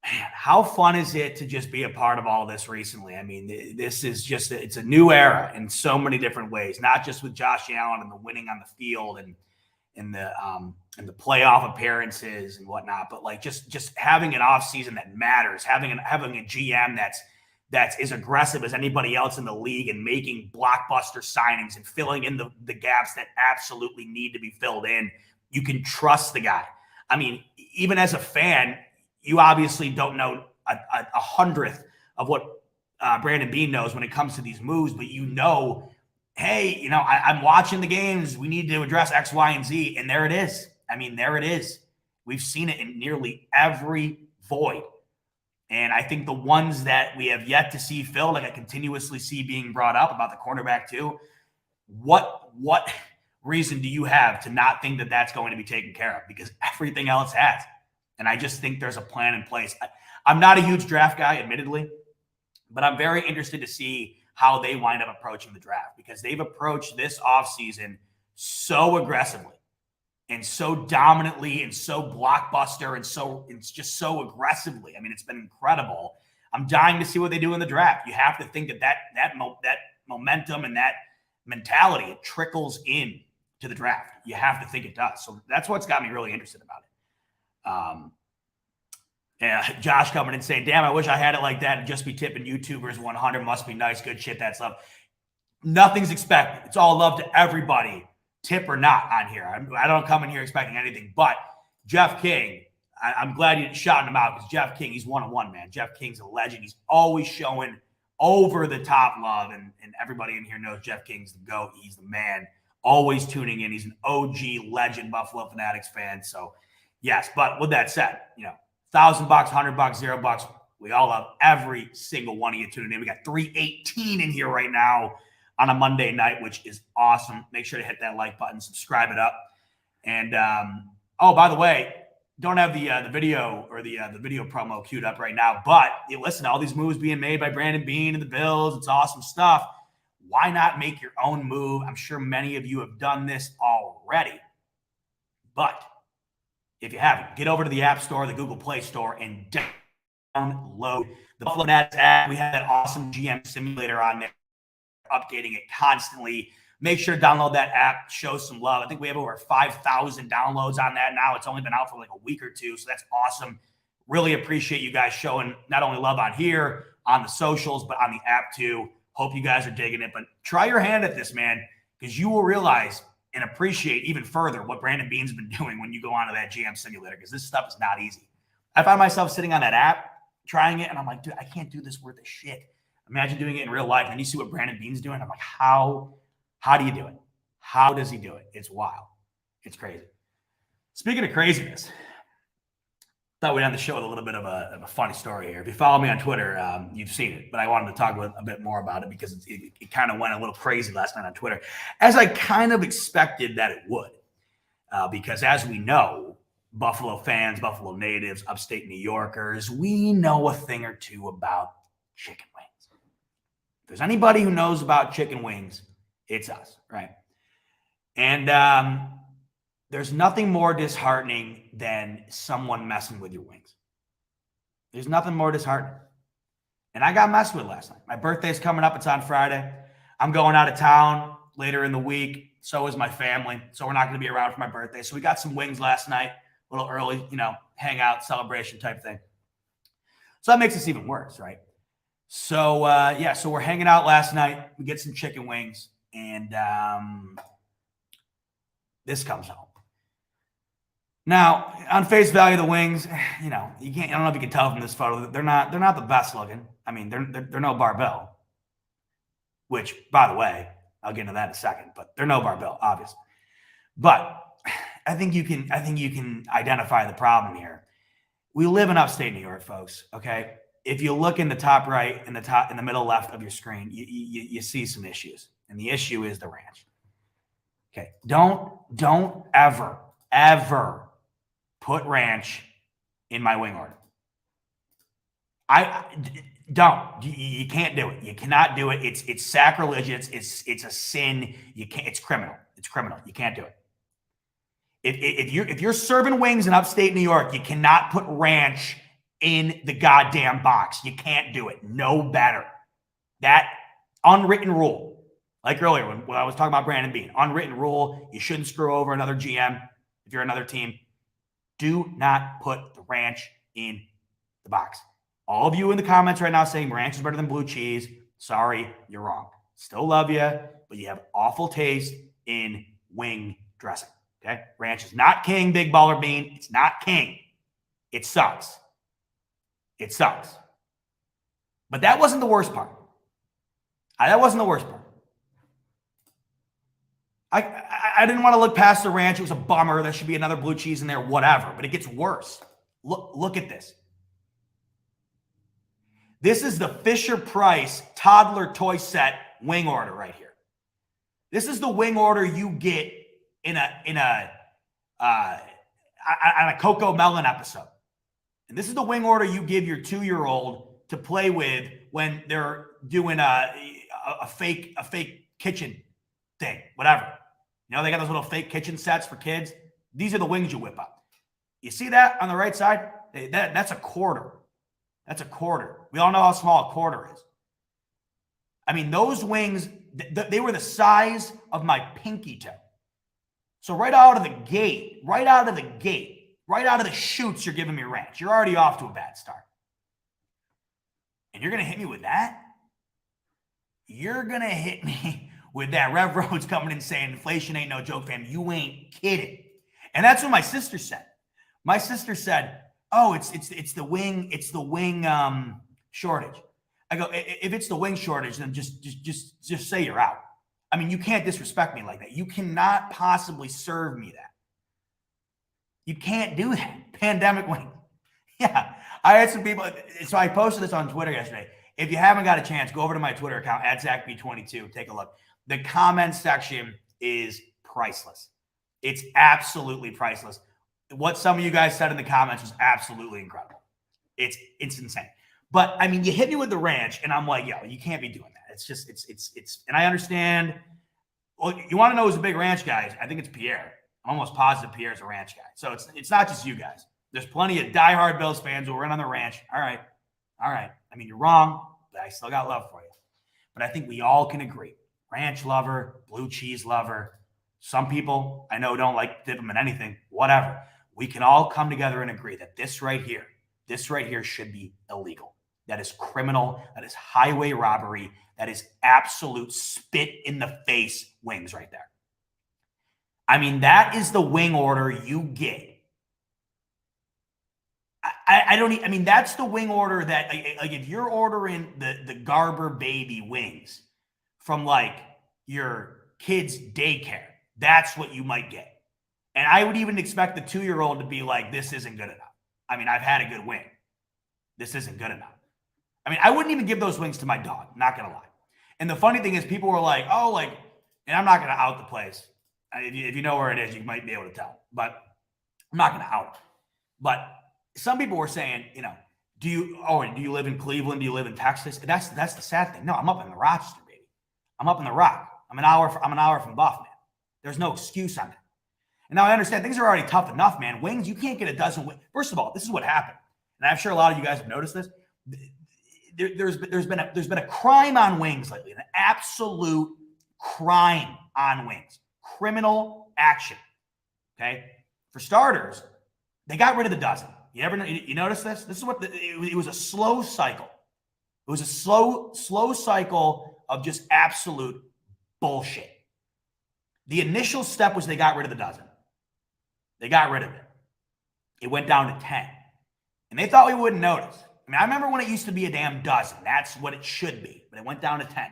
Man, how fun is it to just be a part of all of this recently? I mean, this is just, it's a new era in so many different ways, not just with Josh Allen and the winning on the field and the playoff appearances and whatnot, but like just having an offseason that matters, having a GM that's as aggressive as anybody else in the league and making blockbuster signings and filling in the gaps that absolutely need to be filled in. You can trust the guy. I mean, even as a fan, you obviously don't know a hundredth of what Brandon Beane knows when it comes to these moves, but hey, I'm watching the games. We need to address X, Y, and Z. And there it is. I mean, there it is. We've seen it in nearly every void. And I think the ones that we have yet to see filled, like I continuously see being brought up about the cornerback too, what reason do you have to not think that that's going to be taken care of? Because everything else has. And I just think there's a plan in place. I'm not a huge draft guy, admittedly, but I'm very interested to see how they wind up approaching the draft, because they've approached this offseason so aggressively and so dominantly and so blockbuster and so it's just so aggressively. I mean, it's been incredible. I'm dying to see what they do in the draft. You have to think that momentum and that mentality, it trickles in to the draft. You have to think it does. So that's what's got me really interested about it. Yeah, Josh coming and saying, damn, I wish I had it like that and just be tipping YouTubers 100. Must be nice. Good shit. That's love. Nothing's expected. It's all love to everybody, tip or not on here. I don't come in here expecting anything. But Jeff King, I'm glad you shouted him out because Jeff King, he's one-on-one, man. Jeff King's a legend. He's always showing over-the-top love, and everybody in here knows Jeff King's the GOAT. He's the man. Always tuning in. He's an OG legend Buffalo Fanatics fan. So, yes. But with that said, $1,000, $100, $0. We all love every single one of you tuning in. We got 318 in here right now on a Monday night, which is awesome. Make sure to hit that like button, subscribe it up. And, by the way, don't have the video or the video promo queued up right now, but you listen to all these moves being made by Brandon Beane and the Bills. It's awesome stuff. Why not make your own move? I'm sure many of you have done this already, but if you haven't, get over to the App Store, the Google Play Store, and download the Buffalo Nats app. We have that awesome GM simulator on there, updating it constantly. Make sure to download that app, show some love. I think we have over 5,000 downloads on that now. It's only been out for like a week or two, so that's awesome. Really appreciate you guys showing not only love on here, on the socials, but on the app too. Hope you guys are digging it, but try your hand at this, man, because you will realize and appreciate even further what Brandon Beane's been doing when you go onto that GM simulator, because this stuff is not easy. I find myself sitting on that app, trying it, and I'm like, dude, I can't do this worth of shit. Imagine doing it in real life, and you see what Brandon Beane's doing. I'm like, how do you do it? How does he do it? It's wild. It's crazy. Speaking of craziness, thought we'd end the show with a little bit of a funny story here. If you follow me on Twitter, you've seen it, but I wanted to talk a bit more about it because it kind of went a little crazy last night on Twitter, as I kind of expected that it would. Because as we know, Buffalo fans, Buffalo natives, upstate New Yorkers, we know a thing or two about chicken wings. If there's anybody who knows about chicken wings, it's us, right? And there's nothing more disheartening than someone messing with your wings. There's nothing more disheartening. And I got messed with last night. My birthday's coming up. It's on Friday. I'm going out of town later in the week. So is my family. So we're not going to be around for my birthday. So we got some wings last night, a little early, hangout, celebration type thing. So that makes this even worse, right? So, so we're hanging out last night. We get some chicken wings. And this comes home. Now, on face value, the wings, you can't. I don't know if you can tell from this photo, they're not the best looking. I mean, they're no barbell. Which, by the way, I'll get into that in a second. But they're no barbell, obviously. But I think you can identify the problem here. We live in upstate New York, folks. Okay, if you look in the top right and in the middle left of your screen, you see some issues. And the issue is the ranch. Okay. Don't ever put ranch in my wing order. Don't. You can't do it. You cannot do it. It's sacrilegious. It's a sin. You can't. It's criminal. It's criminal. You can't do it. If you're serving wings in upstate New York, you cannot put ranch in the goddamn box. You can't do it. No better. That unwritten rule. Like earlier when I was talking about Brandon Beane, unwritten rule, you shouldn't screw over another GM if you're another team. Do not put the ranch in the box. All of you in the comments right now saying ranch is better than blue cheese. Sorry, you're wrong. Still love you, but you have awful taste in wing dressing. Okay? Ranch is not king, big baller Beane. It's not king. It sucks. It sucks. But that wasn't the worst part. That wasn't the worst part. I didn't want to look past the ranch. It was a bummer. There should be another blue cheese in there, whatever. But it gets worse. Look at this. This is the Fisher-Price toddler toy set wing order right here. This is the wing order you get on a Coco Melon episode. And this is the wing order you give your 2-year-old to play with when they're doing a fake kitchen thing, whatever. They got those little fake kitchen sets for kids. These are the wings you whip up. You see that on the right side? That's a quarter. That's a quarter. We all know how small a quarter is. I mean, those wings, they were the size of my pinky toe. So right out of the gate, right out of the chutes, you're giving me ranch. You're already off to a bad start. And you're going to hit me with that? You're going to hit me with that. Rev Rhodes coming in saying inflation ain't no joke, fam. You ain't kidding. And that's what my sister said. My sister said, oh, it's the wing shortage. I go, if it's the wing shortage, then just say you're out. I mean, you can't disrespect me like that. You cannot possibly serve me that. You can't do that. Pandemic wing. Yeah. I had some people. So I posted this on Twitter yesterday. If you haven't got a chance, go over to my Twitter account at ZachB22. Take a look. The comment section is priceless. It's absolutely priceless. What some of you guys said in the comments was absolutely incredible. It's insane. But I mean, you hit me with the ranch, and I'm like, yo, you can't be doing that. It's just, and I understand. Well, you want to know who's a big ranch guy? I think it's Pierre. I'm almost positive Pierre's a ranch guy. So it's not just you guys. There's plenty of diehard Bills fans who are in on the ranch. All right. I mean, you're wrong, but I still got love for you. But I think we all can agree. Ranch lover, blue cheese lover. Some people I know don't like dip them in anything, whatever. We can all come together and agree that this right here should be illegal. That is criminal. That is highway robbery. That is absolute spit in the face wings right there. I mean, that is the wing order you get. I mean, that's the wing order that, like, if you're ordering the Garber baby wings from like your kid's daycare, that's what you might get. And I would even expect the 2-year-old to be like, this isn't good enough. I mean, I've had a good wing. This isn't good enough. I mean, I wouldn't even give those wings to my dog, not going to lie. And the funny thing is people were like, oh, like, and I'm not going to out the place. If you know where it is, you might be able to tell. But I'm not going to out it. But some people were saying, you know, do you live in Cleveland? Do you live in Texas? That's the sad thing. No, I'm up in the Rochester, baby. I'm up in the Rock. I'm an hour from Buff, man. There's no excuse on that. And now I understand things are already tough enough, man. Wings, you can't get a dozen wings. First of all, this is what happened. And I'm sure a lot of you guys have noticed this. There's been a crime on wings lately, an absolute crime on wings, criminal action. Okay, for starters, they got rid of the dozen. You notice this? This is what it was a slow cycle. It was a slow cycle of just absolute bullshit. The initial step was they got rid of the dozen. They got rid of it. It went down to 10, and they thought we wouldn't notice. I mean, I remember when it used to be a damn dozen. That's what it should be. But it went down to 10.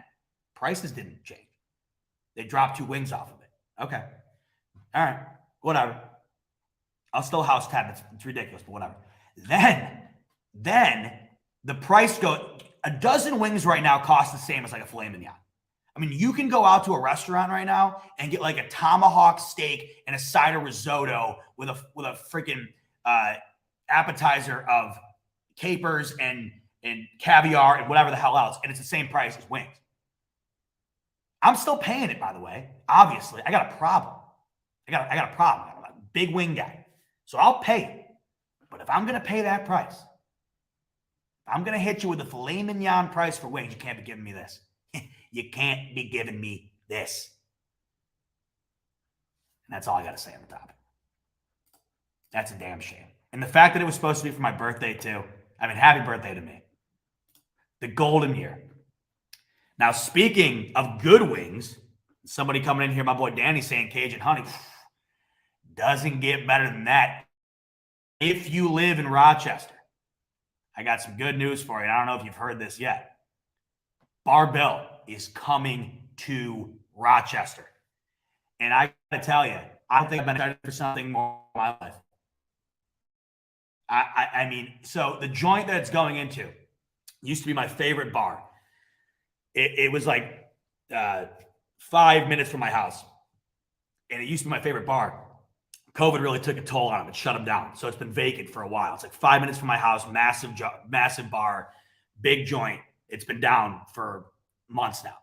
Prices didn't change. They dropped 2 wings off of it. Okay. All right. Whatever. I'll still house 10. It's ridiculous, but whatever. Then the price goes. A dozen wings right now cost the same as like a filet mignon. I mean, you can go out to a restaurant right now and get like a tomahawk steak and a side of risotto with a freaking appetizer of capers and caviar and whatever the hell else, and it's the same price as wings. I'm still paying it, by the way. Obviously, I got a problem. I got a problem. I'm a big wing guy, so I'll pay it. But if I'm going to pay that price, if I'm going to hit you with a filet mignon price for wings, you can't be giving me this. You can't be giving me this. And that's all I got to say on the topic. That's a damn shame. And the fact that it was supposed to be for my birthday, too. I mean, happy birthday to me. The golden year. Now, speaking of good wings, somebody coming in here, my boy Danny saying Cajun honey. Doesn't get better than that. If you live in Rochester, I got some good news for you. I don't know if you've heard this yet. Barbell is coming to Rochester. And I got to tell you, I don't think I've been excited for something more in my life. I mean, so the joint that it's going into used to be my favorite bar. It was like 5 minutes from my house. And it used to be my favorite bar. COVID really took a toll on them. It shut them down. So it's been vacant for a while. It's like 5 minutes from my house, massive bar, big joint. It's been down for months now.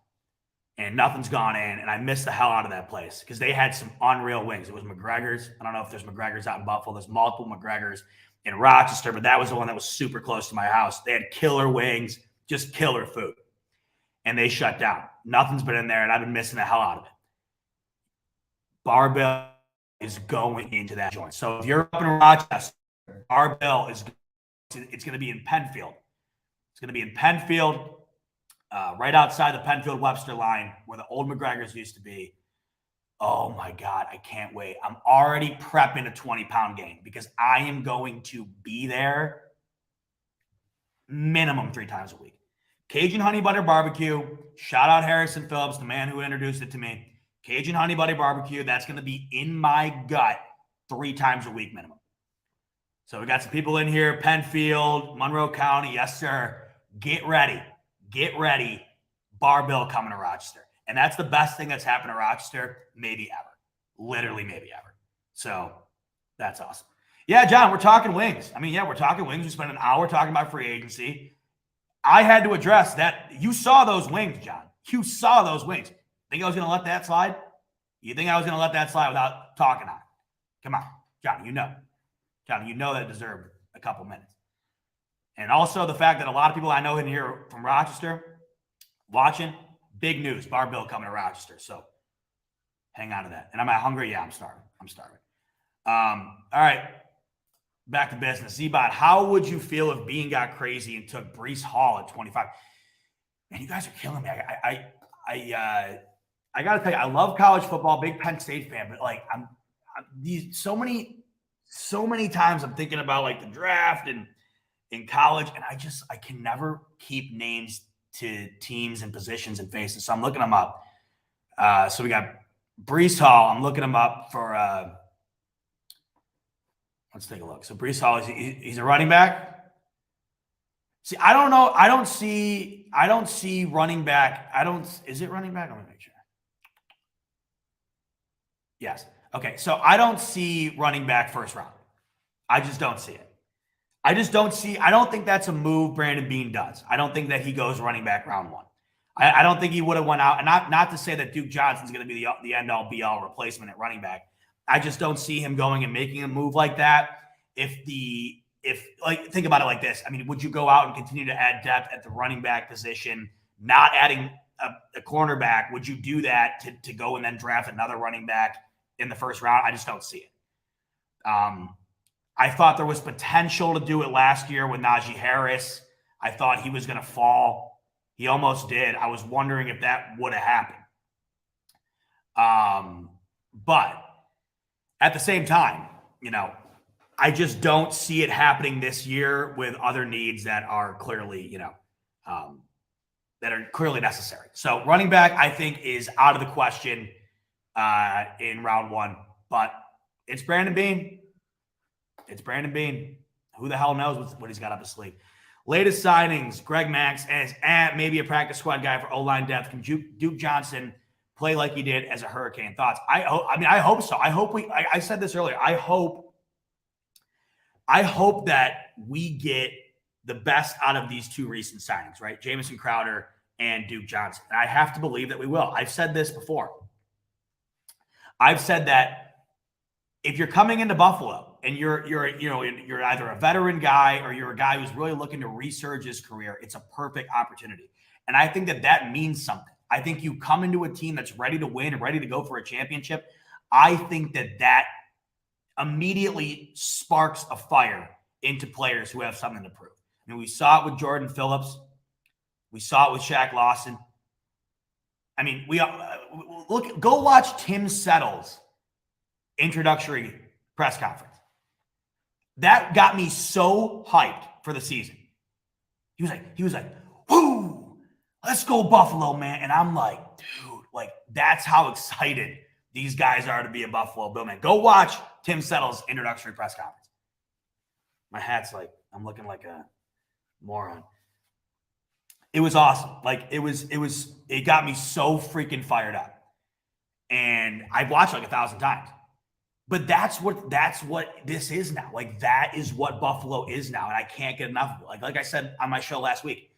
And nothing's gone in. And I miss the hell out of that place because they had some unreal wings. It was McGregor's. I don't know if there's McGregor's out in Buffalo. There's multiple McGregor's in Rochester, but that was the one that was super close to my house. They had killer wings, just killer food. And they shut down. Nothing's been in there, and I've been missing the hell out of it. Barbell is going into that joint. So if you're up in Rochester, Barbell it's going to be in Penfield. It's going to be in Penfield, right outside the Penfield-Webster line where the old McGregor's used to be. Oh, my God, I can't wait. I'm already prepping a 20-pound gain because I am going to be there minimum 3 times a week. Cajun Honey Butter Barbecue. Shout out Harrison Phillips, the man who introduced it to me. Cajun Honey Butter Barbecue. That's going to be in my gut 3 times a week minimum. So we got some people in here, Penfield, Monroe County. Yes, sir. Get ready. Get ready. Barbell coming to Rochester. And that's the best thing that's happened to Rochester maybe ever. Literally maybe ever. So that's awesome. Yeah, John, we're talking wings. I mean, yeah, we're talking wings. We spent an hour talking about free agency. I had to address that. You saw those wings, John. You saw those wings. Think I was going to let that slide? You think I was going to let that slide without talking on it? Come on, John, you know. John, you know that it deserved a couple minutes. And also the fact that a lot of people I know in here from Rochester watching, big news, Barbell coming to Rochester. So hang on to that. And am I hungry? Yeah, I'm starving. All right. Back to business. Z-Bot, how would you feel if Beane got crazy and took Breece Hall at 25? Man, you guys are killing me. I got to tell you, I love college football, big Penn State fan, but like I'm these so many times I'm thinking about like the draft and in college, and I can never keep names to teams and positions and faces. So I'm looking them up. So we got Breece Hall. I'm looking him up for let's take a look. So Breece Hall, he's a running back. See, I don't know. I don't see running back. Is it running back? Let me make sure. Yes. Okay. So I don't see running back first round. I just don't see it. I don't think that's a move Brandon Beane does. I don't think that he goes running back round 1. I don't think he would have went out. And not to say that Duke Johnson's going to be the end all be all replacement at running back. I just don't see him going and making a move like that. Think about it like this. I mean, would you go out and continue to add depth at the running back position, not adding a cornerback? Would you do that to go and then draft another running back in the first round? I just don't see it. I thought there was potential to do it last year with Najee Harris. I thought he was going to fall. He almost did. I was wondering if that would have happened. But at the same time, I just don't see it happening this year with other needs that are clearly, necessary. So running back, I think, is out of the question in round 1. But it's Brandon Beane. Who the hell knows what he's got up his sleeve? Latest signings, Greg Max as maybe a practice squad guy for O-line depth. Can Duke Johnson play like he did as a Hurricane? Thoughts? I hope so. I said this earlier. I hope that we get the best out of these 2 recent signings, right? Jamison Crowder and Duke Johnson. And I have to believe that we will. I've said this before. I've said that if you're coming into Buffalo and you're either a veteran guy or you're a guy who's really looking to resurge his career, it's a perfect opportunity. And I think that means something. I think you come into a team that's ready to win and ready to go for a championship. I think that immediately sparks a fire into players who have something to prove. I mean, we saw it with Jordan Phillips. We saw it with Shaq Lawson. I mean, go watch Tim Settle's introductory press conference. That got me so hyped for the season. He was like, whoo, let's go Buffalo, man. And I'm like, dude, like that's how excited these guys are to be a Buffalo Bill, man. Go watch Tim Settle's introductory press conference. My hat's like, I'm looking like a moron. It was awesome. Like it got me so freaking fired up. And I've watched like 1,000 times. But that's what this is now. Like that is what Buffalo is now. And I can't get enough of it. Like I said on my show last week,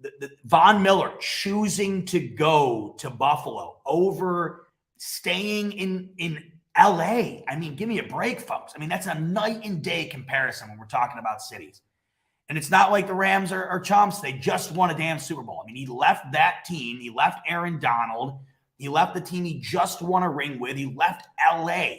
the Von Miller choosing to go to Buffalo over staying in LA. I mean, give me a break, folks. I mean, that's a night and day comparison when we're talking about cities. And it's not like the Rams are chumps. They just won a damn Super Bowl. I mean, he left that team. He left Aaron Donald. He left the team he just won a ring with. He left LA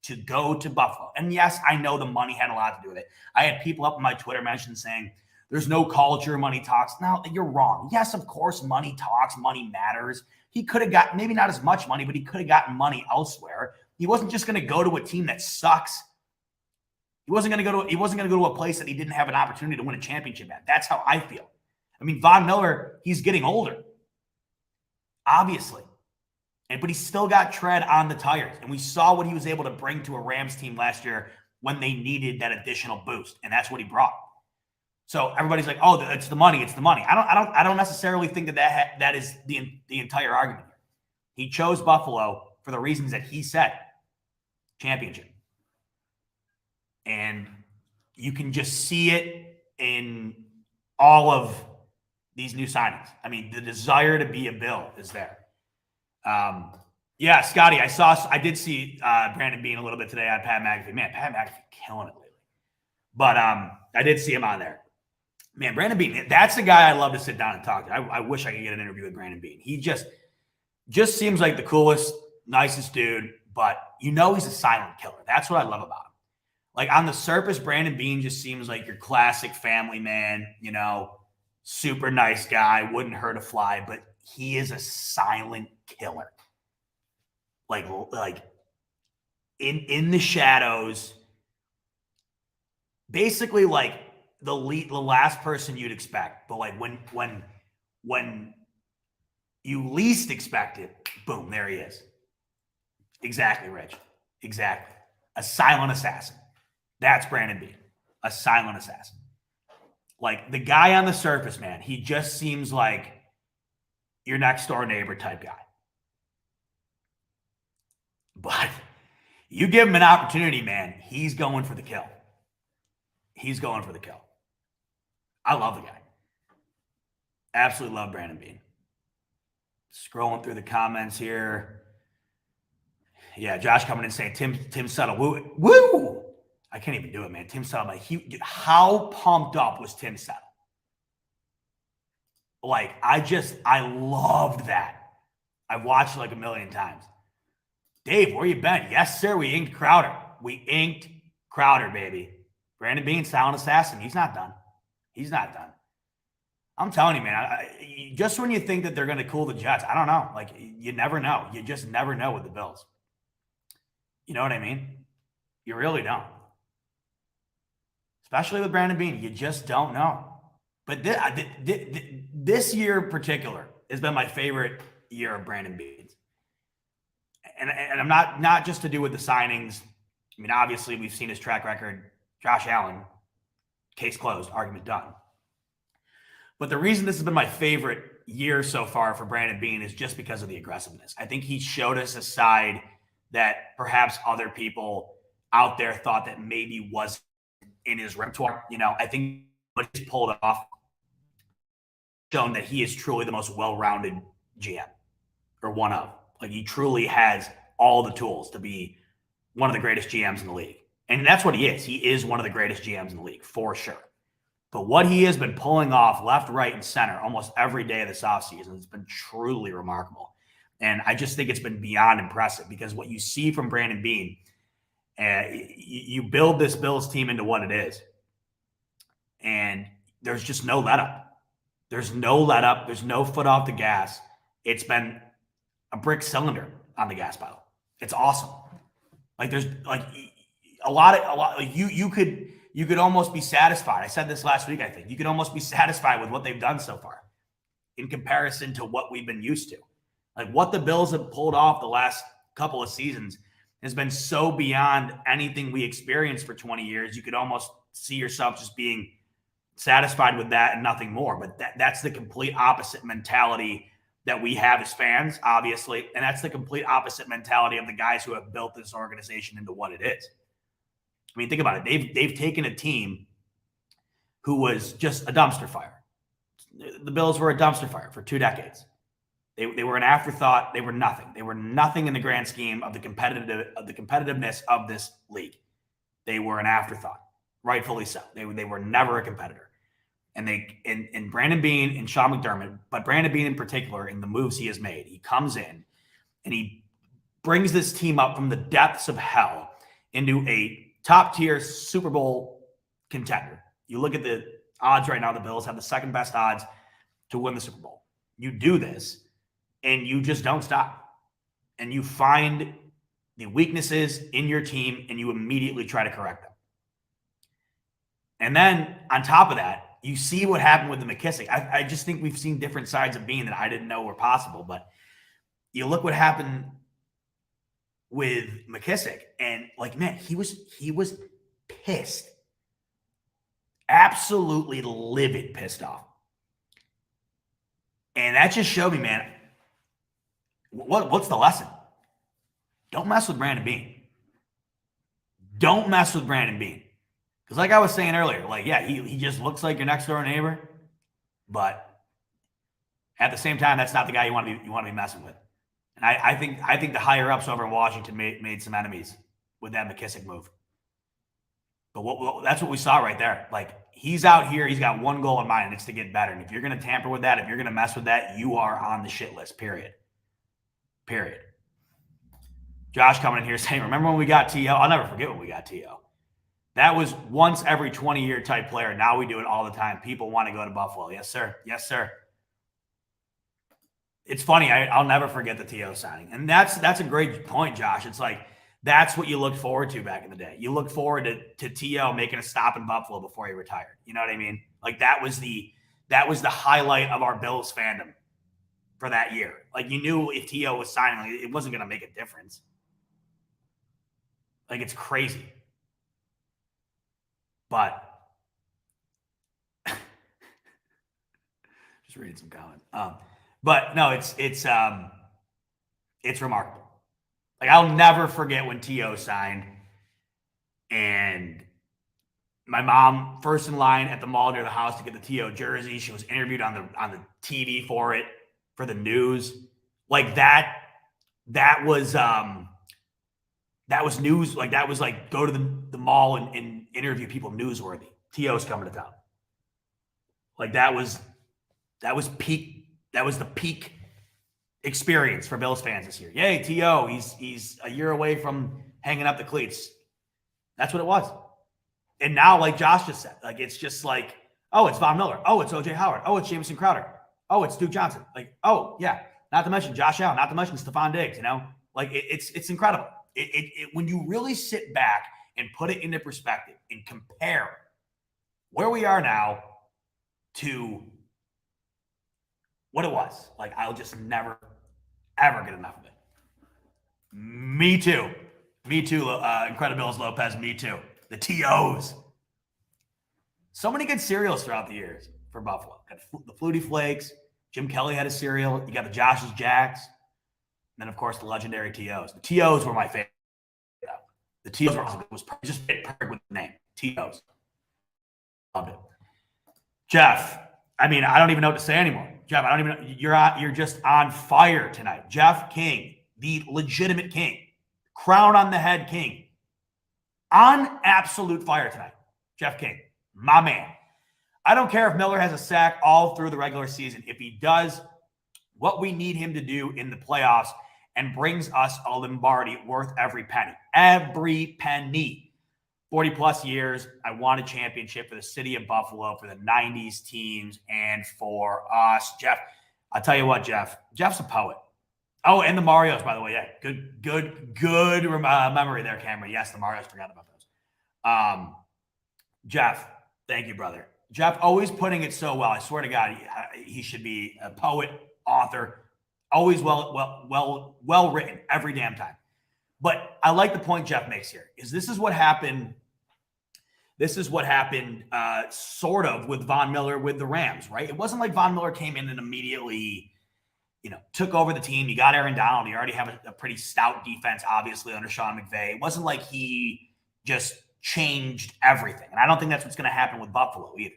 to go to Buffalo. And yes, I know the money had a lot to do with it. I had people up in my Twitter mention saying, there's no culture, money talks. No, you're wrong. Yes, of course, money talks, money matters. He could have got maybe not as much money, but he could have gotten money elsewhere. He wasn't just going to go to a team that sucks. He wasn't going to go to a place that he didn't have an opportunity to win a championship at. That's how I feel. I mean, Von Miller, he's getting older, obviously. But he's still got tread on the tires. And we saw what he was able to bring to a Rams team last year when they needed that additional boost. And that's what he brought. So everybody's like, oh, it's the money. It's the money. I don't necessarily think that is the entire argument here. He chose Buffalo for the reasons that he said. Championship. And you can just see it in all of these new signings. I mean, the desire to be a Bill is there. Yeah, Scotty, I did see Brandon Beane a little bit today on Pat McAfee. Man, Pat McAfee killing it lately. But I did see him on there. Man, Brandon Beane, that's the guy I love to sit down and talk to. I wish I could get an interview with Brandon Beane. He just seems like the coolest, nicest dude, but he's a silent killer. That's what I love about him. Like on the surface, Brandon Beane just seems like your classic family man, super nice guy, wouldn't hurt a fly, but he is a silent killer. Like in the shadows, basically like the last person you'd expect, but like when you least expect it, boom, there he is. Exactly, Rich. Exactly. A silent assassin. That's Brandon Beane. A silent assassin. Like the guy on the surface, man, he just seems like your next door neighbor type guy. But you give him an opportunity, man, he's going for the kill. He's going for the kill. I love the guy. Absolutely love Brandon Beane. Scrolling through the comments here. Yeah, Josh coming in saying Tim Settle. Woo! I can't even do it, man. Tim Settle, how pumped up was Tim Settle? Like, I loved that. I've watched it like a million times. Dave, where you been? Yes, sir. We inked Crowder. We inked Crowder, baby. Brandon Beane, silent assassin. He's not done. He's not done. I'm telling you, man, just when you think that they're going to cool the Jets, I don't know. Like, you never know. You just never know with the Bills. You know what I mean? You really don't. Especially with Brandon Beane. You just don't know. But this year in particular has been my favorite year of Brandon Beane's. And I'm not just to do with the signings. I mean, obviously, we've seen his track record. Josh Allen, case closed, argument done. But the reason this has been my favorite year so far for Brandon Beane is just because of the aggressiveness. I think he showed us a side that perhaps other people out there thought that maybe wasn't in his repertoire. I think what he's pulled off shown that he is truly the most well-rounded GM, or one of. Like, he truly has all the tools to be one of the greatest GMs in the league. And that's what he is. He is one of the greatest GMs in the league, for sure. But what he has been pulling off left, right, and center almost every day of this offseason has been truly remarkable. And I just think it's been beyond impressive, because what you see from Brandon Beane, you build this Bills team into what it is. And there's just no let up. There's no let up. There's no foot off the gas. It's been a brick cylinder on the gas pedal. It's awesome. Like, there's like a lot like you could almost be satisfied. I said this last week, I think. You could almost be satisfied with what they've done so far in comparison to what we've been used to. Like, what the Bills have pulled off the last couple of seasons has been so beyond anything we experienced for 20 years. You could almost see yourself just being satisfied with that and nothing more. But that's the complete opposite mentality that we have as fans, obviously. And that's the complete opposite mentality of the guys who have built this organization into what it is. I mean, think about it. They've taken a team who was just a dumpster fire. The Bills were a dumpster fire for 2 decades. They were an afterthought. They were nothing. They were nothing in the grand scheme of the competitiveness of this league. They were an afterthought, rightfully so. They were never a competitor. And Brandon Beane and Sean McDermott, but Brandon Beane in particular, in the moves he has made, he comes in and he brings this team up from the depths of hell. into a top-tier Super Bowl contender. You look at the odds right now, the Bills have the second best odds to win the Super Bowl. You do this, and you just don't stop. And you find the weaknesses in your team, and you immediately try to correct them. And then on top of that, you see what happened with the McKissic. I just think we've seen different sides of Beane that I didn't know were possible. But you look what happened with McKissic, and like, man, he was pissed, absolutely livid, pissed off. And that just showed me, man, what's the lesson? Don't mess with Brandon Beane. Don't mess with Brandon Beane. Because like I was saying earlier, like, yeah, he just looks like your next door neighbor, but at the same time, that's not the guy you want to be messing with. And I think the higher ups over in Washington made some enemies with that McKissic move. But that's what we saw right there. Like, he's out here, he's got one goal in mind, and it's to get better. And if you're going to tamper with that, if you're going to mess with that, you are on the shit list. Period. Josh coming in here saying, remember when we got T.O.? I'll never forget when we got T.O. That was once every 20-year type player. Now we do it all the time. People want to go to Buffalo. Yes, sir. Yes, sir. It's funny. I'll never forget the T.O. signing. And that's a great point, Josh. It's like, that's what you looked forward to back in the day. You looked forward to T.O. making a stop in Buffalo before he retired. You know what I mean? Like, that was the highlight of our Bills fandom for that year. Like, you knew if T.O. was signing, it wasn't going to make a difference. Like, it's crazy. But just reading some comment. But no, it's remarkable. Like, I'll never forget when T.O. signed, and my mom first in line at the mall near the house to get the T.O. jersey. She was interviewed on the TV for the news. Like, that was news. Like, that was like, go to the mall and interview people newsworthy. T.O.'s coming to town. Like, that was peak. That was the peak experience for Bills fans this year. Yay, T.O. He's a year away from hanging up the cleats. That's what it was. And now, like Josh just said, like, it's just like, oh, it's Von Miller. Oh, it's O.J. Howard. Oh, it's Jamison Crowder. Oh, it's Duke Johnson. Like, oh, yeah. Not to mention Josh Allen. Not to mention Stephon Diggs, you know? Like, it's incredible. When you really sit back and put it into perspective and compare where we are now to what it was, like, I'll just never, ever get enough of it. Me too. Incredibles Lopez, me too. The T.O.s. So many good cereals throughout the years for Buffalo. Got the Flutie Flakes. Jim Kelly had a cereal. You got the Josh's Jacks. And then, of course, the legendary T.O.s. The T.O.s were my favorite. The T.O.s was just perfect with the name. T.O.s. Loved it. Jeff, I mean, I don't even know what to say anymore. Jeff, I don't even know. You're just on fire tonight. Jeff King, the legitimate king. Crown on the head king. On absolute fire tonight. Jeff King, my man. I don't care if Miller has a sack all through the regular season. If he does what we need him to do in the playoffs and brings us a Lombardi worth every penny. Every penny. 40-plus years, I won a championship for the city of Buffalo, for the 90s teams, and for us. Jeff, I'll tell you what, Jeff's a poet. Oh, and the Marios, by the way. Yeah, good memory there, Cameron. Yes, the Marios, forgot about those. Jeff, thank you, brother. Jeff always putting it so well. I swear to God, he should be a poet, author, always well written every damn time. But I like the point Jeff makes here. This is what happened. This is what happened sort of with Von Miller with the Rams, right? It wasn't like Von Miller came in and immediately, took over the team. You got Aaron Donald. You already have a pretty stout defense, obviously, under Sean McVay. It wasn't like he just changed everything. And I don't think that's what's going to happen with Buffalo either.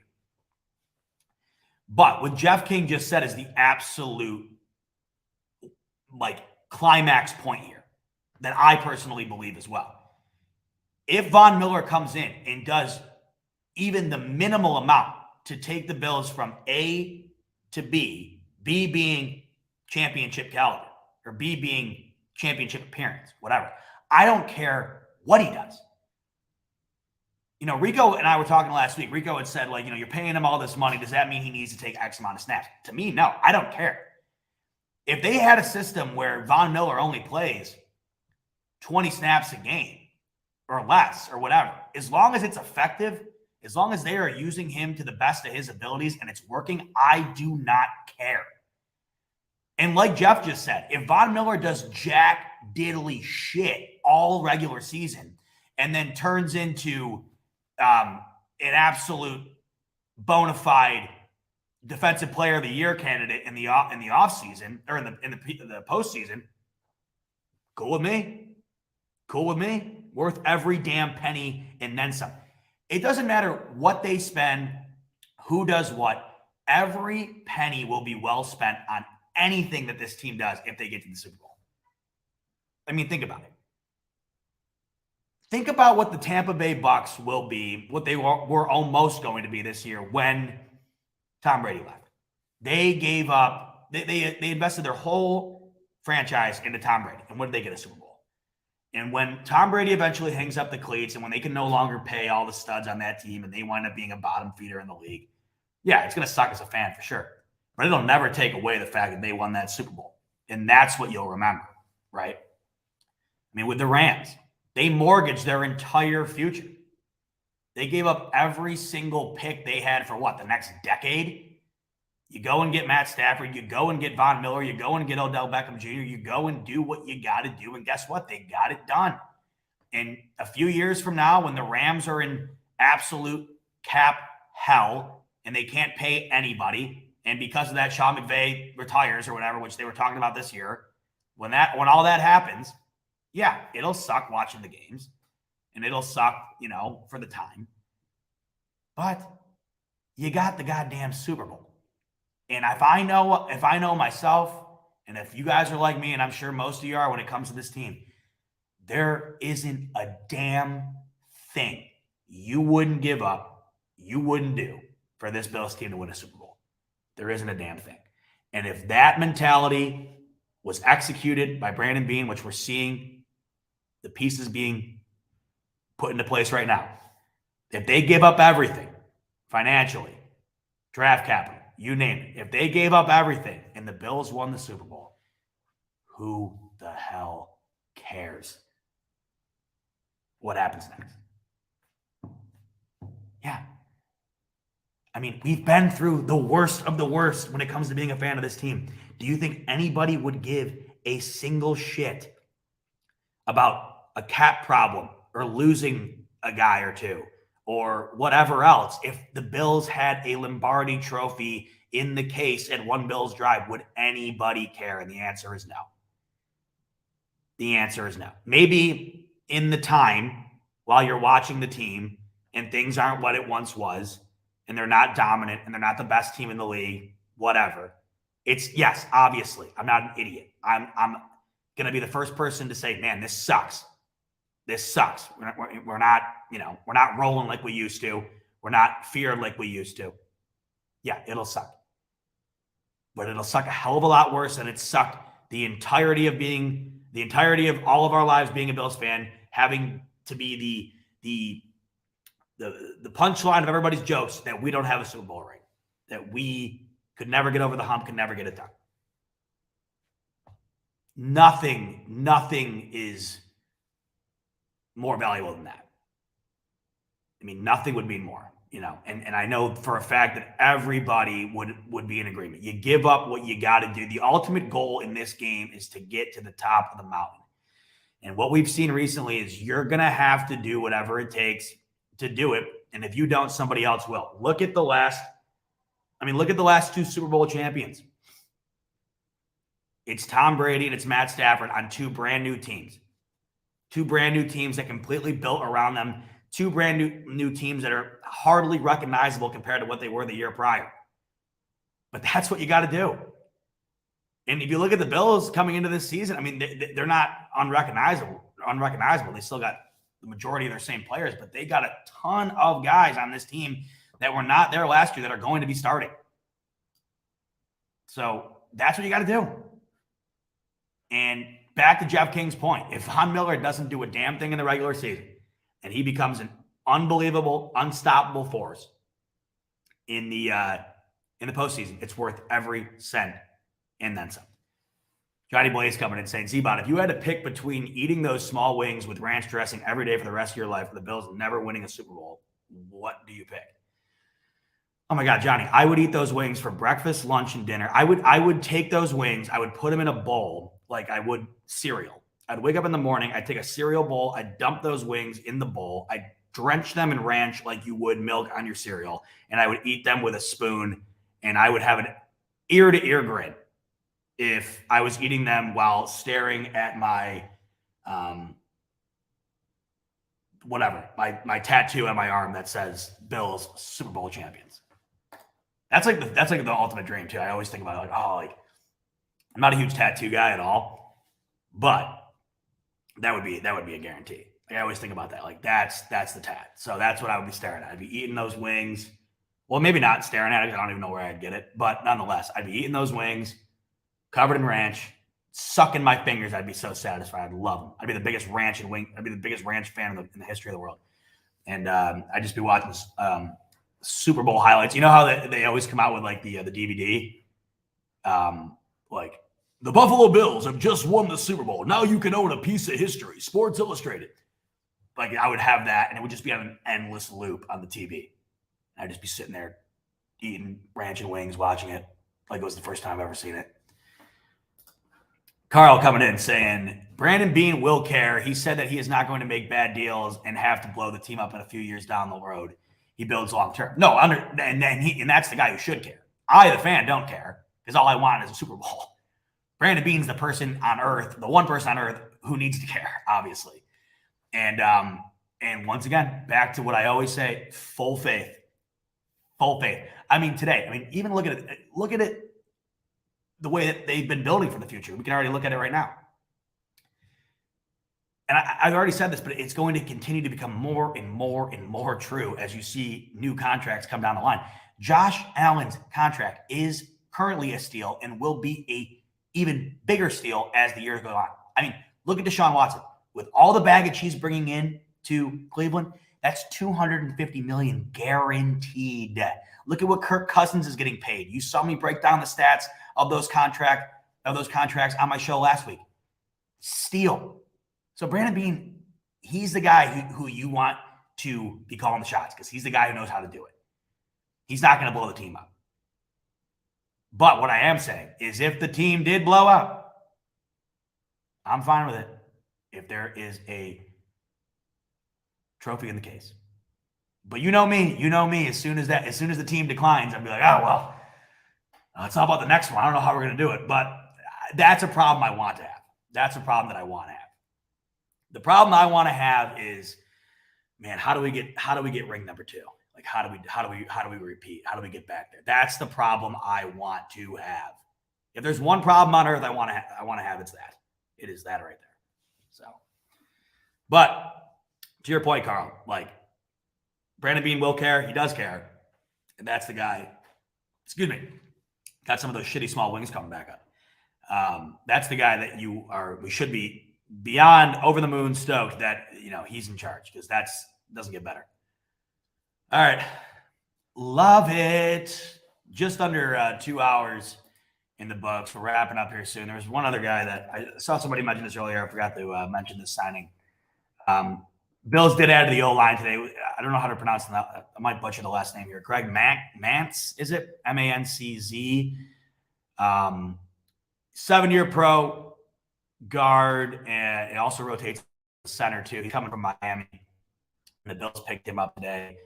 But what Jeff King just said is the absolute, climax point here that I personally believe as well. If Von Miller comes in and does even the minimal amount to take the Bills from A to B, B being championship caliber, or B being championship appearance, whatever. I don't care what he does. You know, Rico and I were talking last week. Rico had said, like, you know, you're paying him all this money. Does that mean he needs to take X amount of snaps? To me, no. I don't care. If they had a system where Von Miller only plays 20 snaps a game or less or whatever, as long as it's effective, as long as they are using him to the best of his abilities and it's working, I do not care. And like Jeff just said, if Von Miller does jack diddly shit all regular season and then turns into an absolute bona fide defensive player of the year candidate in the offseason or in the postseason, cool with me. Cool with me. Worth every damn penny and then some. It doesn't matter what they spend, who does what. Every penny will be well spent on anything that this team does if they get to the Super Bowl. I mean, think about it. Think about what the Tampa Bay Bucks will be, what they were almost going to be this year when Tom Brady left. They gave up, they invested their whole franchise into Tom Brady. And what did they get? A Super Bowl. And when Tom Brady eventually hangs up the cleats and when they can no longer pay all the studs on that team and they wind up being a bottom feeder in the league, yeah, it's going to suck as a fan for sure. But it'll never take away the fact that they won that Super Bowl. And that's what you'll remember, right? I mean, with the Rams, they mortgaged their entire future. They gave up every single pick they had for what, the next decade? You go and get Matt Stafford. You go and get Von Miller. You go and get Odell Beckham Jr. You go and do what you got to do. And guess what? They got it done. And a few years from now, when the Rams are in absolute cap hell and they can't pay anybody, and because of that, Sean McVay retires or whatever, which they were talking about this year, when all that happens, yeah, it'll suck watching the games and it'll suck, you know, for the time. But you got the goddamn Super Bowl. And if I know myself, and if you guys are like me, and I'm sure most of you are when it comes to this team, there isn't a damn thing you wouldn't give up, you wouldn't do for this Bills team to win a Super Bowl. There isn't a damn thing. And if that mentality was executed by Brandon Beane, which we're seeing the pieces being put into place right now, if they give up everything financially, draft capital, you name it, if they gave up everything and the Bills won the Super Bowl, who the hell cares what happens next? Yeah. I mean, we've been through the worst of the worst when it comes to being a fan of this team. Do you think anybody would give a single shit about a cap problem or losing a guy or two or whatever else if the Bills had a Lombardi trophy in the case at one Bills drive? Would anybody care? And the answer is no. The answer is no. Maybe in the time while you're watching the team and things aren't what it once was, and they're not dominant, and they're not the best team in the league, whatever. It's, yes, obviously, I'm not an idiot. I'm going to be the first person to say, man, this sucks. This sucks. We're not, you know, we're not rolling like we used to. We're not feared like we used to. Yeah, it'll suck. But it'll suck a hell of a lot worse than it sucked the entirety of all of our lives being a Bills fan, having to be the punchline of everybody's jokes that we don't have a Super Bowl ring, that we could never get over the hump, could never get it done. Nothing is more valuable than that. I mean, nothing would mean more, you know, and I know for a fact that everybody would be in agreement. You give up what you got to do. The ultimate goal in this game is to get to the top of the mountain. And what we've seen recently is you're going to have to do whatever it takes to do it. And if you don't, somebody else will. Look at the last two Super Bowl champions. It's Tom Brady and it's Matt Stafford on two brand new teams. Two brand new teams that completely built around them. Two brand new teams that are hardly recognizable compared to what they were the year prior. But that's what you got to do. And if you look at the Bills coming into this season, I mean, they're not unrecognizable. They still got the majority of their same players, but they got a ton of guys on this team that were not there last year that are going to be starting. So that's what you got to do. And back to Jeff King's point, if Von Miller doesn't do a damn thing in the regular season and he becomes an unbelievable, unstoppable force in the postseason, it's worth every cent and then some. Johnny Blaze coming in saying, Z-Bot, if you had to pick between eating those small wings with ranch dressing every day for the rest of your life, or the Bills never winning a Super Bowl, what do you pick? Oh my God, Johnny, I would eat those wings for breakfast, lunch, and dinner. I would take those wings. I would put them in a bowl like I would cereal. I'd wake up in the morning. I'd take a cereal bowl. I'd dump those wings in the bowl. I'd drench them in ranch like you would milk on your cereal. And I would eat them with a spoon. And I would have an ear-to-ear grin if I was eating them while staring at my my tattoo on my arm that says Bills Super Bowl champions. That's like the ultimate dream too. I always think about it like, I'm not a huge tattoo guy at all, but that would be a guarantee. Like, I always think about that. Like that's the tat. So that's what I would be staring at. I'd be eating those wings. Well, maybe not staring at it. I don't even know where I'd get it, but nonetheless, I'd be eating those wings covered in ranch, sucking my fingers. I'd be so satisfied. I'd love them. I'd be the biggest ranch fan in the history of the world. And I'd just be watching Super Bowl highlights. You know how they always come out with like the DVD? Like, the Buffalo Bills have just won the Super Bowl. Now you can own a piece of history. Sports Illustrated. Like, I would have that, and it would just be on an endless loop on the TV. I'd just be sitting there eating ranch and wings, watching it like it was the first time I've ever seen it. Carl coming in saying, Brandon Beane will care. He said that he is not going to make bad deals and have to blow the team up in a few years down the road. He builds long term. No, and that's the guy who should care. I, the fan, don't care because all I want is a Super Bowl. Brandon Beane's the person on earth, the one person on earth who needs to care, obviously. And once again, back to what I always say, full faith. Full faith. I mean, today, even look at it the way that they've been building for the future. We can already look at it right now. And I've already said this, but it's going to continue to become more and more and more true as you see new contracts come down the line. Josh Allen's contract is currently a steal and will be a even bigger steal as the years go on. I mean, look at Deshaun Watson. With all the baggage he's bringing in to Cleveland, that's $250 million guaranteed. Look at what Kirk Cousins is getting paid. You saw me break down the stats of those contracts on my show last week. Steal. So Brandon Beane, he's the guy who you want to be calling the shots because he's the guy who knows how to do it. He's not going to blow the team up. But what I am saying is if the team did blow up, I'm fine with it if there is a trophy in the case. But you know me, as soon as the team declines, I'd be like, oh, well, it's all about the next one. I don't know how we're going to do it. But that's a problem I want to have. That's a problem that I want to have. The problem I want to have is, man, how do we get ring number 2? Like, how do we repeat? How do we get back there? That's the problem I want to have. If there's one problem on earth I want to have, it's that. It is that right there. So, but to your point, Carl, like Brandon Beane will care. He does care. And that's the guy. Excuse me. Got some of those shitty small wings coming back up. That's the guy that we should be beyond over the moon stoked that, he's in charge because doesn't get better. All right. Love it. Just under 2 hours in the books. We're wrapping up here soon. There's one other guy that I saw somebody mention this earlier. I forgot to mention this signing. Bills did add to the O-line today. I don't know how to pronounce that. I might butcher the last name here. Greg Mantz, is it? Mancz. 7-year pro guard, and it also rotates the center too. He's coming from Miami. And the Bills picked him up today.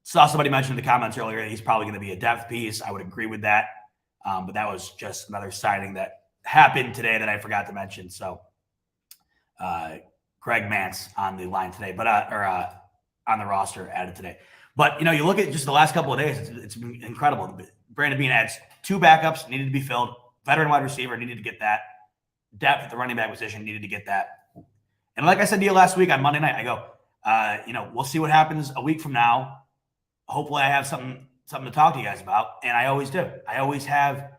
Saw somebody mention in the comments earlier that he's probably going to be a depth piece. I would agree with that. But that was just another signing that happened today that I forgot to mention. So Greg Mantz on the line today, but on the roster added today. But, you look at just the last couple of days, it's been incredible. Brandon Beane adds 2 backups, needed to be filled. Veteran wide receiver, needed to get that. Depth at the running back position, needed to get that. And like I said to you last week on Monday night, I go, we'll see what happens a week from now. Hopefully I have something to talk to you guys about. And I always do. I always have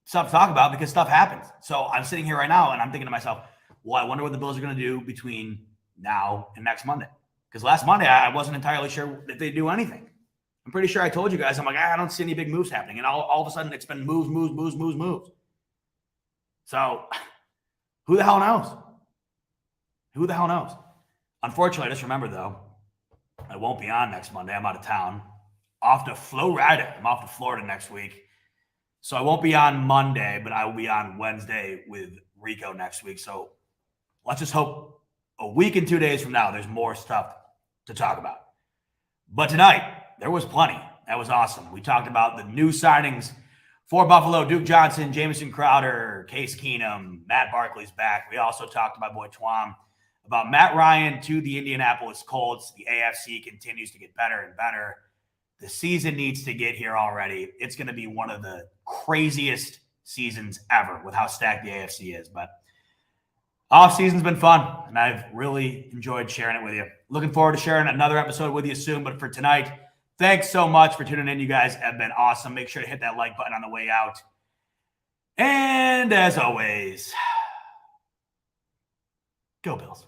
stuff to talk about because stuff happens. So I'm sitting here right now and I'm thinking to myself, well, I wonder what the Bills are going to do between now and next Monday. Because last Monday, I wasn't entirely sure if they'd do anything. I'm pretty sure I told you guys, I'm like, I don't see any big moves happening. And all of a sudden, it's been moves. So who the hell knows? Who the hell knows? Unfortunately, just remember, though, I won't be on next Monday. I'm out of town. Off to Florida. I'm off to Florida next week. So I won't be on Monday, but I will be on Wednesday with Rico next week. So let's just hope a week and 2 days from now, there's more stuff to talk about. But tonight, there was plenty. That was awesome. We talked about the new signings for Buffalo: Duke Johnson, Jamison Crowder, Case Keenum, Matt Barkley's back. We also talked to my boy Twam about Matt Ryan to the Indianapolis Colts. The AFC continues to get better and better. The season needs to get here already. It's going to be one of the craziest seasons ever with how stacked the AFC is. But off-season's been fun, and I've really enjoyed sharing it with you. Looking forward to sharing another episode with you soon. But for tonight, thanks so much for tuning in. You guys have been awesome. Make sure to hit that like button on the way out. And as always, go Bills.